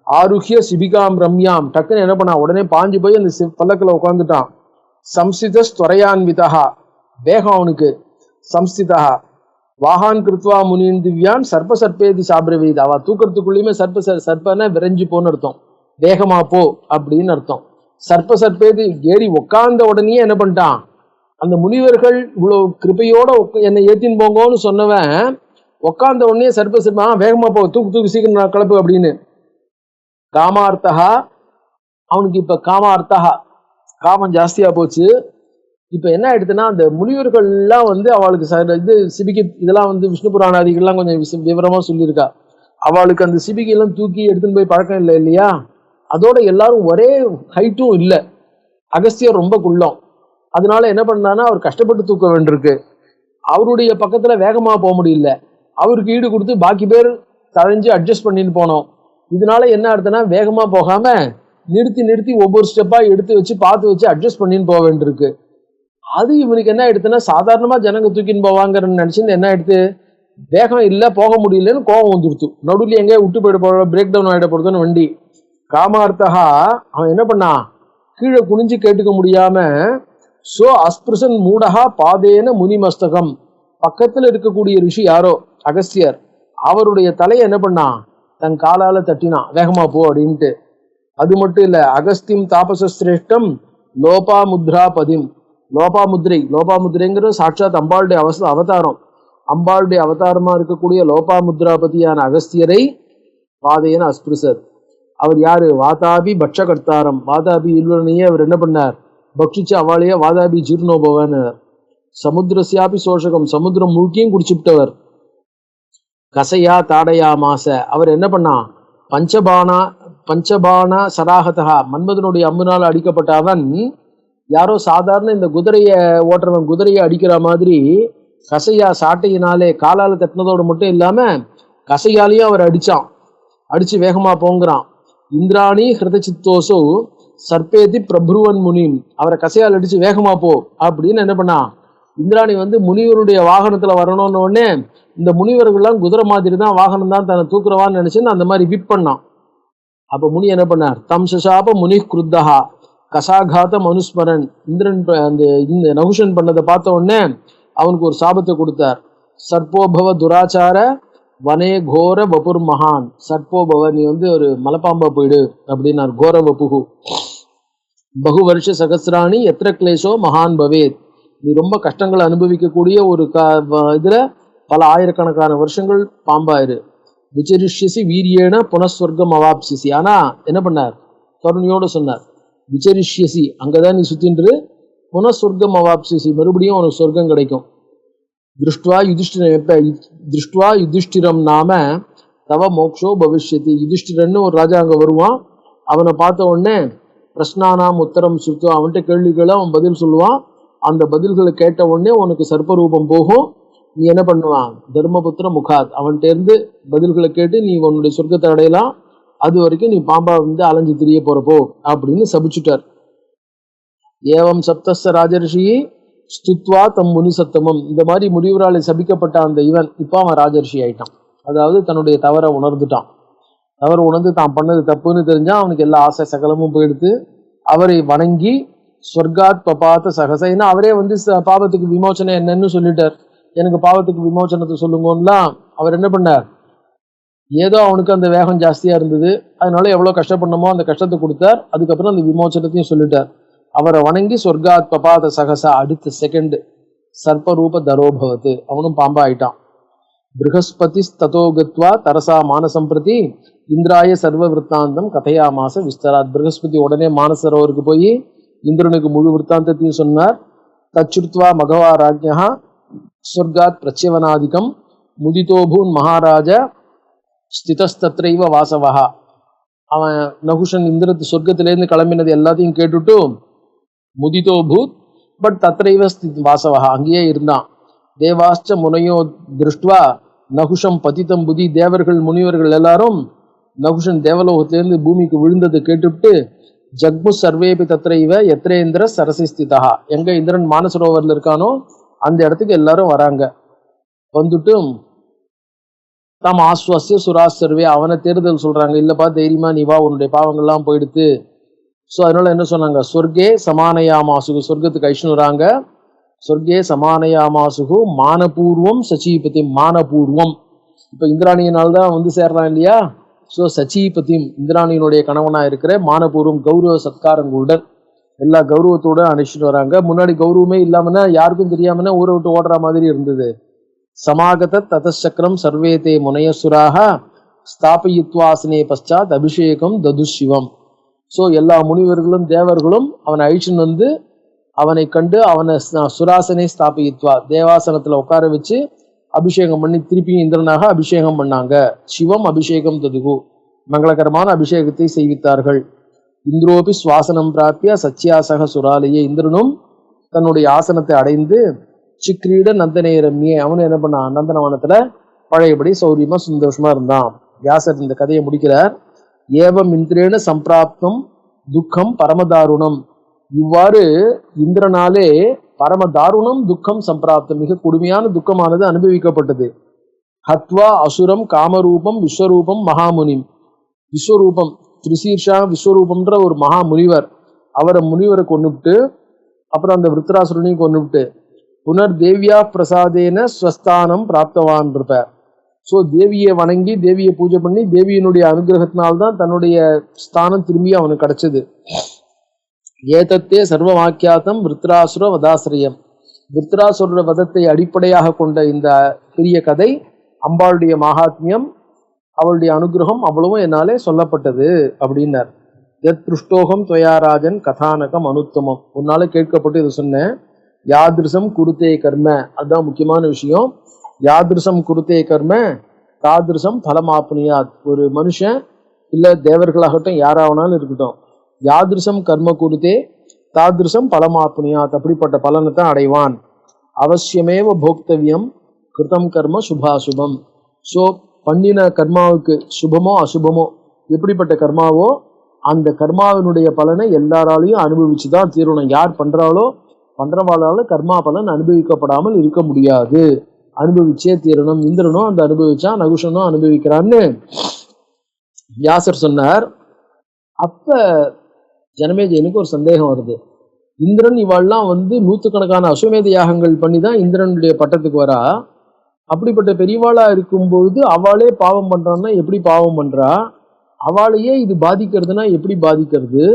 Speaker 2: ஆருஹ்ய சிபிகாம் ரம்யாம், டக்குன்னு என்ன பண்ணா, உடனே பாஞ்சு போய் அந்த பல்லக்கில் உட்காந்துட்டான். சம்ஸ்தித ஸ்வரையான்விதா, வேகம் அவனுக்கு. சம்ஸ்திதா வாகான் கிருத்வா முனின் திவ்யான் சர்ப்ப சர்ப்பேதி சாபிரவீத். அவ தூக்கறதுக்குள்ளயுமே சர்ப்பன விரைஞ்சு போன்னு அர்த்தம், வேகமா போ அப்படின்னு அர்த்தம். சர்ப்ப சர்ப்பேதி, ஏறி உட்கார்ந்த உடனே என்ன பண்ணிட்டான், அந்த முனிவர்கள் இவ்வளவு கிருப்பையோட என்னை ஏத்தின் போங்கன்னு சொன்னவன் உட்கார்ந்த உடனே சர்ப்ப சர்ப்பா வேகமா போ, தூக்கு சீக்கிரம் கலப்பு அப்படின்னு. காமார்த்தகா, அவனுக்கு இப்ப காமார்த்தகா, காமம் ஜாஸ்தியா போச்சு. இப்ப என்ன ஆயிடுதுன்னா, அந்த முனிவர்கள்லாம் அவளுக்கு இது சிபிகை இதெல்லாம் விஷ்ணு புராணாதிகள்லாம் கொஞ்சம் விவரமா சொல்லியிருக்கா. அவளுக்கு அந்த சிபிகையெல்லாம் தூக்கி எடுத்துன்னு போய் பழக்கம் இல்லை இல்லையா. அதோட எல்லாரும் ஒரே ஹைட்டும் இல்லை, அகஸ்தியர் ரொம்ப குள்ளம். அதனால என்ன பண்ணான்னா, அவர் கஷ்டப்பட்டு தூக்க வேண்டியிருக்கு. அவருடைய பக்கத்துல வேகமா போக முடியல, அவருக்கு ஈடு கொடுத்து பாக்கி பேர் தழைஞ்சு அட்ஜஸ்ட் பண்ணிட்டு போனோம். இதனால என்ன அர்த்தம்னா, வேகமா போகாம நிறுத்தி ஒவ்வொரு ஸ்டெப்பா எடுத்து வச்சு பார்த்து வச்சு அட்ஜஸ்ட் பண்ணின்னு போக வேண்டியிருக்கு. அது இவனுக்கு என்ன ஆயிடுதுன்னா, சாதாரணமா ஜனங்க தூக்கின்னு போவாங்கன்னு நினைச்சுன்னு என்ன ஆயிடுது, வேகம் இல்லை, போக முடியலன்னு கோபம் வந்துடுத்து. நடுவில் எங்கேயா விட்டு போயிட போற, பிரேக் டவுன் ஆயிட போறதுன்னு வண்டி. காமார்த்தகா, அவன் என்ன பண்ணா, கீழே குனிஞ்சு கேட்டுக்க முடியாம சோ அஸ்பிருசன் மூடகா பாதேன முனிமஸ்தகம், பக்கத்துல இருக்கக்கூடிய ரிஷி யாரோ அகஸ்தியர், அவருடைய தலையை என்ன பண்ணா, தன் காலால தட்டினான், வேகமா போ அப்படின்ட்டு. அது மட்டும் இல்ல, அகஸ்தியம் தாபசஸ்ரேஷ்டம் லோபா முத்ரா பதிம். லோபாமுத்ரைங்கிற சாட்சாத் அம்பாளுடைய அவதாரம். அம்பாளுடைய அவதாரமா இருக்கக்கூடிய லோபாமுத்ராபதியான அகஸ்தியரை பாதையன அஸ்பிருசர். அவர் யாரு, வாதாபி பட்சகர்த்தாரம். வாதாபி இல்லனையே அவர் என்ன பண்ணார், பக்ஷிச்சு அவளையே வாதாபி ஜீர்ணோபவன். சமுத்திரசியாபி சோஷகம், சமுத்திரம் முழுக்கியும் குடிச்சுட்டவர். கசையா தாடையா மாச, அவர் என்ன பண்ணா, பஞ்சபானா சராகதா, மன்மதனுடைய அம்புனால் அடிக்கப்பட்ட அவன் யாரோ சாதாரண இந்த குதிரைய ஓட்டுறவன் குதிரையை அடிக்கிற மாதிரி கசையா சாட்டையினாலே காலால தட்டினதோடு மட்டும் இல்லாம கசையாலையும் அவர் அடிச்சு வேகமா போங்கிறான். இந்திராணி ஹிருதசித்தோசோ சர்பேதி பிரபுவன் முனிம், அவரை கசையால் அடிச்சு வேகமா போ அப்படின்னு என்ன பண்ணா, இந்திராணி முனிவருடைய வாகனத்துல வரணும்னு உடனே இந்த முனிவர்கள்லாம் குதிரை மாதிரி தான், வாகனம் தான் தன்னை தூக்குறவான்னு நினைச்சுன்னு அந்த மாதிரி விப் பண்ணான். அப்ப முனி என்ன பண்ணார், தம் சசாப முனி குருத்தஹா கசாகாத மனுஸ்மரன். இந்திரன் அந்த நகுஷன் பண்ணதை பார்த்த உடனே அவனுக்கு ஒரு சாபத்தை கொடுத்தார். சர்ப்போபவ துராச்சார வனே கோர வபுர் மகான். சர்ப்போபவ, நீ ஒரு மலைப்பாம்பா போயிடு அப்படின்னார். கோர வபுகு, பகு வருஷ சகசிராணி எத்திர கிளேஷோ மகான் பவேத். நீ ரொம்ப கஷ்டங்களை அனுபவிக்கக்கூடிய ஒரு இதுல பல ஆயிரக்கணக்கான வருஷங்கள் பாம்பாயிரு. விசரிஷ்யசி வீரியேன புனஸ்வர்க்கம் அவாப்சிசி. ஆனா என்ன பண்ணார்? கருணையோடு சொன்னார், விசரிஷ்யசி அங்கதான் நீ சுத்தின்று, புனஸ்வர்க்கம் அவாப்சிசி மறுபடியும் உனக்கு சொர்க்கம் கிடைக்கும். திருஷ்டுவா யுதிஷ்டிரம் திருஷ்டுவா யுதிஷ்டிரம் நாம தவ மோக்ஷோ பவிஷ்யதி. யுதிஷ்டிரன்னு ஒரு ராஜா அங்க வருவான். அவனை பார்த்த உடனே பிரஸ்னானாம் உத்தரம் சுத்தம், அவன்கிட்ட கேள்விகளை அவன் பதில் சொல்லுவான். அந்த பதில்களை கேட்ட உடனே உனக்கு சர்ப்பரூபம் போகும். நீ என்ன பண்ணுவான்? தர்மபுத்திர முகாத், அவன்கிட்ட இருந்து பதில்களை கேட்டு நீ உன்னுடைய சொர்க்கத்தை அடையலாம். அது வரைக்கும் நீ பாம்பா வந்து அலைஞ்சு திரிய போறப்போ அப்படின்னு சபிச்சுட்டார். ஏவம் சப்தஸ்த ராஜர்ஷி ஸ்துத்வா தம் முனி சத்தமம். இந்த மாதிரி முனிவராலை சபிக்கப்பட்ட அந்த இவன் இப்போ அவன் ராஜர்ஷி ஆயிட்டான். அதாவது தன்னுடைய தவறை உணர்ந்துட்டான். தவறு உணர்ந்து தான் பண்ணது தப்புன்னு தெரிஞ்சா அவனுக்கு எல்லா ஆசை சகலமும் போயிடுத்து. அவரை வணங்கி ஸ்வர்காத் பபாத்த சகசைன்னா அவரே வந்து பாவத்துக்கு விமோச்சனை என்னன்னு சொல்லிட்டார். எனக்கு பாவத்துக்கு விமோச்சனத்தை சொல்லுங்கன்னா அவர் என்ன பண்ணார்? ஏதோ அவனுக்கு அந்த வேகம் ஜாஸ்தியா இருந்தது, அதனால எவ்வளவு கஷ்டப்படணுமோ அந்த கஷ்டத்தை கொடுத்தார். அதுக்கப்புறம் அந்த விமோச்சனத்தையும் சொல்லிட்டார். அவரை வணங்கி சொர்க்காத் பபாத சகசா, அடுத்த செகண்ட் சர்ப்பரூப தரோபவத்து, அவனும் பாம்பா ஆயிட்டான். ப்ரஹஸ்பதி ததோகத்வா தரசா மானசம் பிரதி இந்திராய சர்வ விற்த்தாந்தம் கதையாமாச விஸ்தராத். ப்ரஹஸ்பதி உடனே மானசரோவருக்கு போய் இந்திரனுக்கு முழு விற்த்தாந்தத்தையும் சொன்னார். தச்சுத்வா மகவா ராஜ்யா சொர்க்காத் பிரச்சவனாதிகம் முதிதோபூன் மகாராஜ ஸ்திதஸ்தத்ரைவ வாசவஹா. அவன் நகுஷன் இந்திரத்து சொர்க்கத்திலேருந்து கிளம்பினது எல்லாத்தையும் கேட்டுட்டு முதிதோ பூத் பட் தத்ரைவ வாசவஹா, அங்கேயே இருந்தான். தேவாஸ்ச முனையோ திருஷ்டுவா நகுஷம் பதித்தம் புதி. தேவர்கள் முனிவர்கள் எல்லாரும் நகுஷன் தேவலோகத்திலிருந்து பூமிக்கு விழுந்ததை கேட்டுவிட்டு ஜக்மு சர்வேபி தத்ரைவ எத்ரேந்திர சரசி ஸ்திதா, எங்க இந்திரன் மானசரோவரில் இருக்கானோ அந்த இடத்துக்கு எல்லாரும் வராங்க. வந்துட்டு தாம் ஆஸ்வாசிய சுராஸ் சர்வே, அவனை தேர்தல் சொல்றாங்க. இல்லப்பா தைரியமா நீ வா, உன்னுடைய பாவங்கள்லாம் போயிடுத்து. ஸோ அதனால என்ன சொன்னாங்க? சொர்க்கே சமானயாமாசுகு, சொர்க்கத்துக்கு ஐஷ்ணுறாங்க. சொர்க்கே சமானயாமாசுகு மானபூர்வம் சச்சீபதி. மானபூர்வம் இப்போ இந்திராணியினால்தான் வந்து சேர்றான் இல்லையா? ஸோ சச்சீபதி இந்திராணியினுடைய கணவனா இருக்கிற மானபூர்வம் கௌரவ சத்காரங்களுடன் எல்லா கௌரவத்தோட அனுப்பிச்சுட்டு வராங்க. முன்னாடி கௌரவமே இல்லாமன்னா யாருக்கும் தெரியாமன்னா ஊரை விட்டு ஓடுற மாதிரி இருந்தது. சமாகத ததச்சக்கரம் சர்வேதே முனையசுராக ஸ்தாபயித்வாசனே பశ్చాத் அபிஷேகம் ததுஷிவம். ஸோ எல்லா முனிவர்களும் தேவர்களும் அவனை அழிச்சுன்னு வந்து அவனை கண்டு அவனை சுராசனை ஸ்தாபயித்வா தேவாசனத்துல உட்கார வச்சு அபிஷேகம் பண்ணி திருப்பியும் இந்திரனாக அபிஷேகம் பண்ணாங்க. சிவம் அபிஷேகம் ததுகு, மங்களகரமான அபிஷேகத்தை செய்வித்தார்கள். இந்திரோபி சுவாசனம் பிராப்பிய சச்சியாசக சுராலயே, இந்திரனும் தன்னுடைய ஆசனத்தை அடைந்து சிக்ரீட நந்தனேரம்யே, அவனு என்ன பண்ணான்? நந்தனவனத்துல பழையபடி சௌரியமா சந்தோஷமா இருந்தான். வியாசர் இந்த கதையை முடிக்கிறார். ஏவம் இந்திரேன சம்பிராப்தம் துக்கம் பரமதாருணம். இவ்வாறு இந்திரனாலே பரமதாருணம் துக்கம் சம்பிராப்தம், மிக கொடுமையான துக்கமானது அனுபவிக்கப்பட்டது. ஹத்வா அசுரம் காமரூபம் விஸ்வரூபம் மகாமுனி. விஸ்வரூபம் திரிசீர்ஷா விஸ்வரூபம்ன்ற ஒரு மகா முனிவர், முனிவரை கொண்டுவிட்டு அப்புறம் அந்த விருத்ராசுரனையும் கொண்டுவிட்டு புனர் தேவியா பிரசாதேன ஸ்வஸ்தானம் பிராப்தவான் இருப்பார். ஸோ தேவியை வணங்கி தேவியை பூஜை பண்ணி தேவியினுடைய அனுகிரகத்தினால்தான் தன்னுடைய ஸ்தானம் திரும்பி அவனுக்கு கிடைச்சது. ஏதத்தே சர்வ வாக்கியாத்தம் விருத்ராசுர வதாசிரியம். விருத்ராசுர வதத்தை அடிப்படையாக கொண்ட இந்த பெரிய கதை, அம்பாளுடைய மகாத்மியம், அவளுடைய அனுகிரகம் அவ்வளவும் என்னாலே சொல்லப்பட்டது அப்படின்னார். எத் திருஷ்டோகம் துவயாராஜன் கதானகம் அனுத்தமம். உன்னால கேட்கப்பட்டு இதை சொன்னேன். யாதிருசம் குருத்தே கர்ம, அதுதான் முக்கியமான விஷயம். யாதிருசம் குருத்தே கர்ம தாதிருசம் பலமாப்னியாத். ஒரு மனுஷன் இல்ல தேவர்களாகட்டும் யாராவனாலும் இருக்கட்டும், யாதிருசம் கர்ம குருத்தே தாதிருசம் பலமாப்னியாத், அப்படிப்பட்ட பலனை தான் அடைவான். அவசியமேவ போக்தவியம் கிருதம் கர்ம சுபாசுபம். ஸோ பண்ணின கர்மாவுக்கு சுபமோ அசுபமோ எப்படிப்பட்ட கர்மாவோ அந்த கர்மாவினுடைய பலனை எல்லாராலையும் அனுபவிச்சுதான் தீரணும். யார் பண்றவாளால கர்மா பலன் அனுபவிக்கப்படாமல் இருக்க முடியாது, அனுபவிச்சே தீரணும். இந்திரனும் அந்த அனுபவிச்சான், நகுஷனும் அனுபவிக்கிறான்னு வியாசர் சொன்னார். அப்ப ஜனமேஜயனுக்கு ஒரு சந்தேகம் வருது. இந்திரன் இவாள்லாம் வந்து நூற்றுக்கணக்கான அஸ்வமேத யாகங்கள் பண்ணி தான் இந்திரனுடைய பட்டத்துக்கு வரா. அப்படிப்பட்ட பெரியவாளா இருக்கும்போது அவளே பாவம் பண்றான்னா எப்படி பாவம் பண்றா? அவளையே இது பாதிக்கிறதுனா எப்படி பாதிக்கிறது?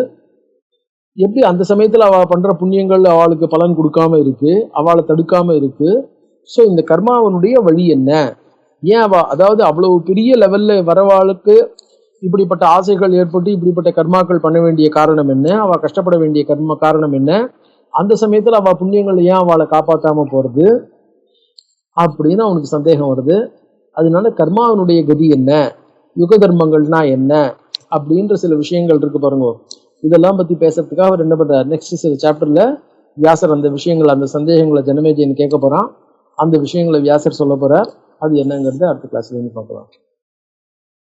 Speaker 2: எப்படி அந்த சமயத்துல அவ பண்ற புண்ணியங்கள் அவளுக்கு பலன் கொடுக்காம இருக்கு, அவளை தடுக்காம இருக்கு. ஸோ இந்த கர்மாவனுடைய வழி என்ன? ஏன் அவ அதாவது அவ்வளவு பெரிய லெவல்ல வரவாளுக்கு இப்படிப்பட்ட ஆசைகள் ஏற்பட்டு இப்படிப்பட்ட கர்மாக்கள் பண்ண வேண்டிய காரணம் என்ன? அவ கஷ்டப்பட வேண்டிய காரணம் என்ன? அந்த சமயத்துல அவ புண்ணியங்கள் ஏன் அவளை காப்பாத்தாம போறது அப்படின்னு அவனுக்கு சந்தேகம் வருது. அதனால கர்மாவனுடைய கதி என்ன, யுக தர்மங்கள்னா என்ன அப்படின்ற சில விஷயங்கள் இருக்கு பாருங்க. இதெல்லாம் பத்தி பேசுறதுக்காக அவர் என்ன பண்றாரு, நெக்ஸ்ட் சில சாப்டர்ல வியாசர் அந்த விஷயங்கள், அந்த சந்தேகங்களை ஜனமேஜயன் கேட்க போறான். அந்த விஷயங்களை வியாசர் சொல்ல போறார். அது என்னங்கிறத அடுத்த கிளாஸ்ல இருந்து பார்க்கலாம்.